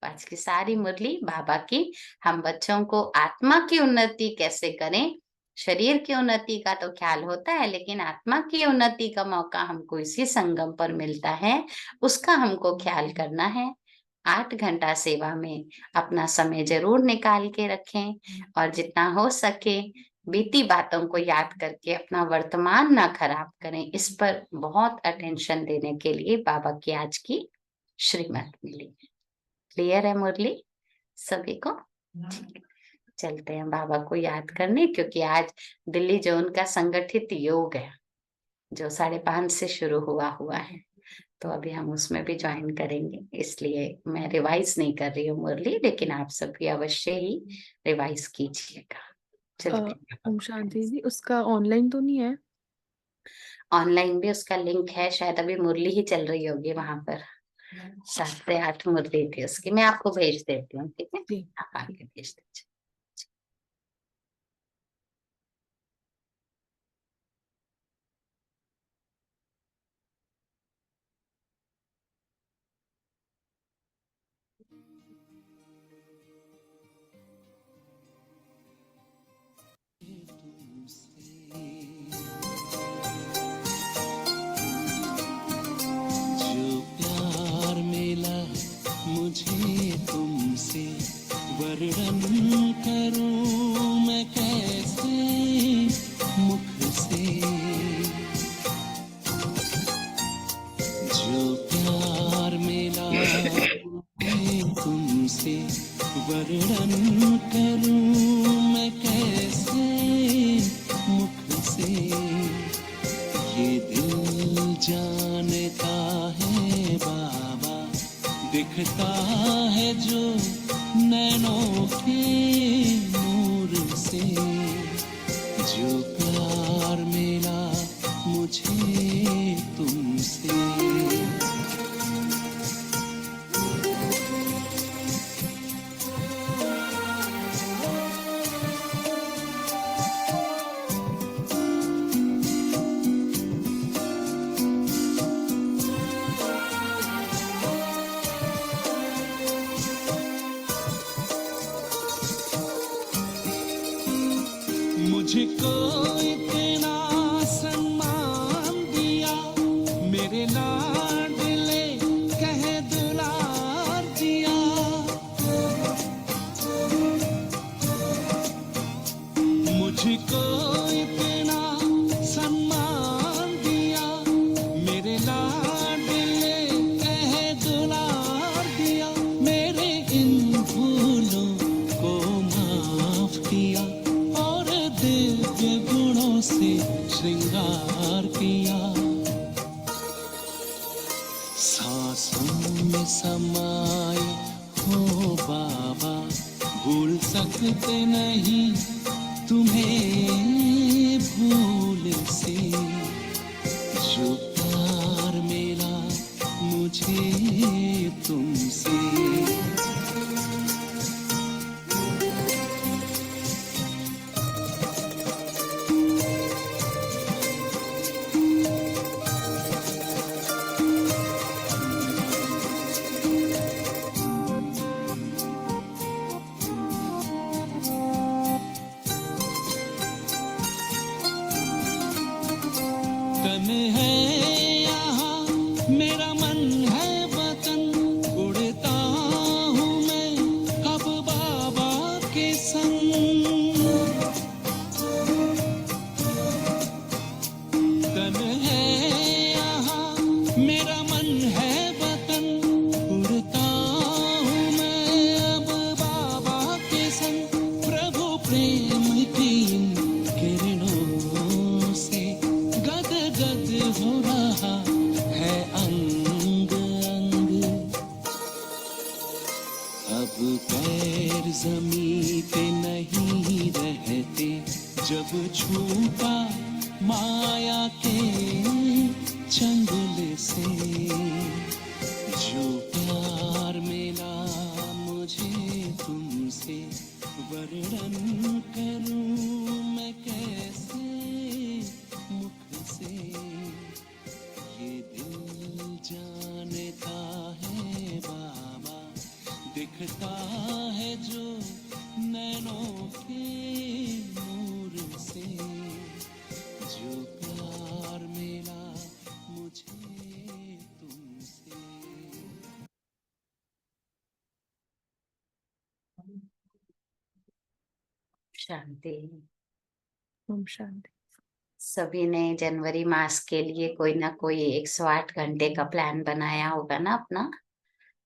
आज की सारी मुरली बाबा की, हम बच्चों को आत्मा की उन्नति कैसे करें, शरीर की उन्नति का तो ख्याल होता है लेकिन आत्मा की उन्नति का मौका हमको इसी संगम पर मिलता है, उसका हमको ख्याल करना है। 8 घंटा सेवा में अपना समय जरूर निकाल के रखें और जितना हो सके बीती बातों को याद करके अपना वर्तमान ना खराब करें, इस पर बहुत अटेंशन देने के लिए बाबा की आज की श्रीमत मिली। क्लियर है मुरली सभी को? चलते हैं बाबा को याद करने, क्योंकि आज दिल्ली जोन का संगठित योग है जो 5:30 से शुरू हुआ है, तो अभी हम उसमें भी ज्वाइन करेंगे। इसलिए मैं रिवाइज नहीं कर रही हूँ मुरली, लेकिन आप सब भी अवश्य ही रिवाइज कीजिएगा। चलते हैं। ओम शांति जी, उसका ऑनलाइन तो नहीं है? ऑनलाइन भी उसका लिंक है, शायद अभी मुरली ही चल रही होगी वहां पर। 7 से 8 मुरली थी उसकी, मैं आपको भेज देती हूँ, ठीक है, जी। आप आगे भेज दीजिए। जो प्यार मिला मुझे तुमसे, वर्णन करूं मैं कैसे मुख से। जो प्यार मिला मुझे तुमसे, वर्णन करूं मैं कैसे मुख से। ये दिल जानता है बाबा, दिखता है जो नैनों के नूर से। जो प्यार मिला मुझे तुमसे। मुझको इतना सम्मान दिया, मेरे लाडले कह दुलार दिया। मुझको इतना सम्मान दिया, मेरे लाडले कह दुलार दिया। मेरे इन भूलों को माफ किया और दिव्य गुणों से श्रृंगार किया। सांसों में समाए हो बाबा, भूल सकते नहीं तुम्हें भूल से। जो प्यार मिला मुझे तुमसे। तन है यहाँ मेरा मन है वतन, उड़ता हूँ मैं कब बाबा के संग। तन है यहाँ मेरा मन है वतन, उड़ता हूँ मैं अब बाबा के संग। प्रभु प्रेम की इन किरणों से गद गद हो रहा है अंग अंग। अब पैर जमीन पे नहीं रहते, जब छूटा माया के चंगुल से। जो प्यार मिला मुझे तुमसे, वर्णन करूं मैं कैसे मुख से। ये दिल जानता है बाबा, दिखता है जो नैनों के नूर से। जो प्यार मिला मुझे तुमसे। शांति। ओम शांति। सभी ने जनवरी मास के लिए कोई ना कोई 108 घंटे का प्लान बनाया होगा ना अपना।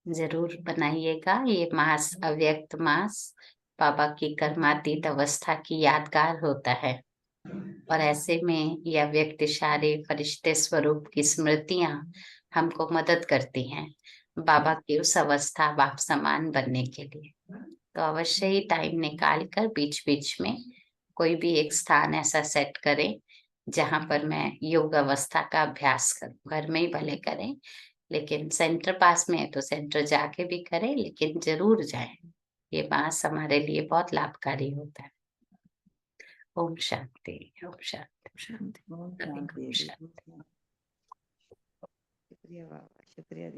जरूर बनाइएगा। ये मास अव्यक्त मास बाबा की कर्मातीत अवस्था की यादगार होता है, और ऐसे में यह अव्यक्त इशारे फरिश्ते स्वरूप की स्मृतियां हमको मदद करती हैं बाबा की उस अवस्था बाप समान बनने के लिए। तो अवश्य ही टाइम निकाल कर बीच बीच में कोई भी एक स्थान ऐसा सेट करें जहां पर मैं योग अवस्था का अभ्यास करूं। घर में ही भले करें, लेकिन सेंटर पास में है तो सेंटर जाके भी करें, लेकिन जरूर जाएं। ये मास हमारे लिए बहुत लाभकारी होता है। ओम शांति। ओम शांति। शांति। बहुत सभी शांति को है। शांति। शुक्रिया बाबा, शुक्रिया।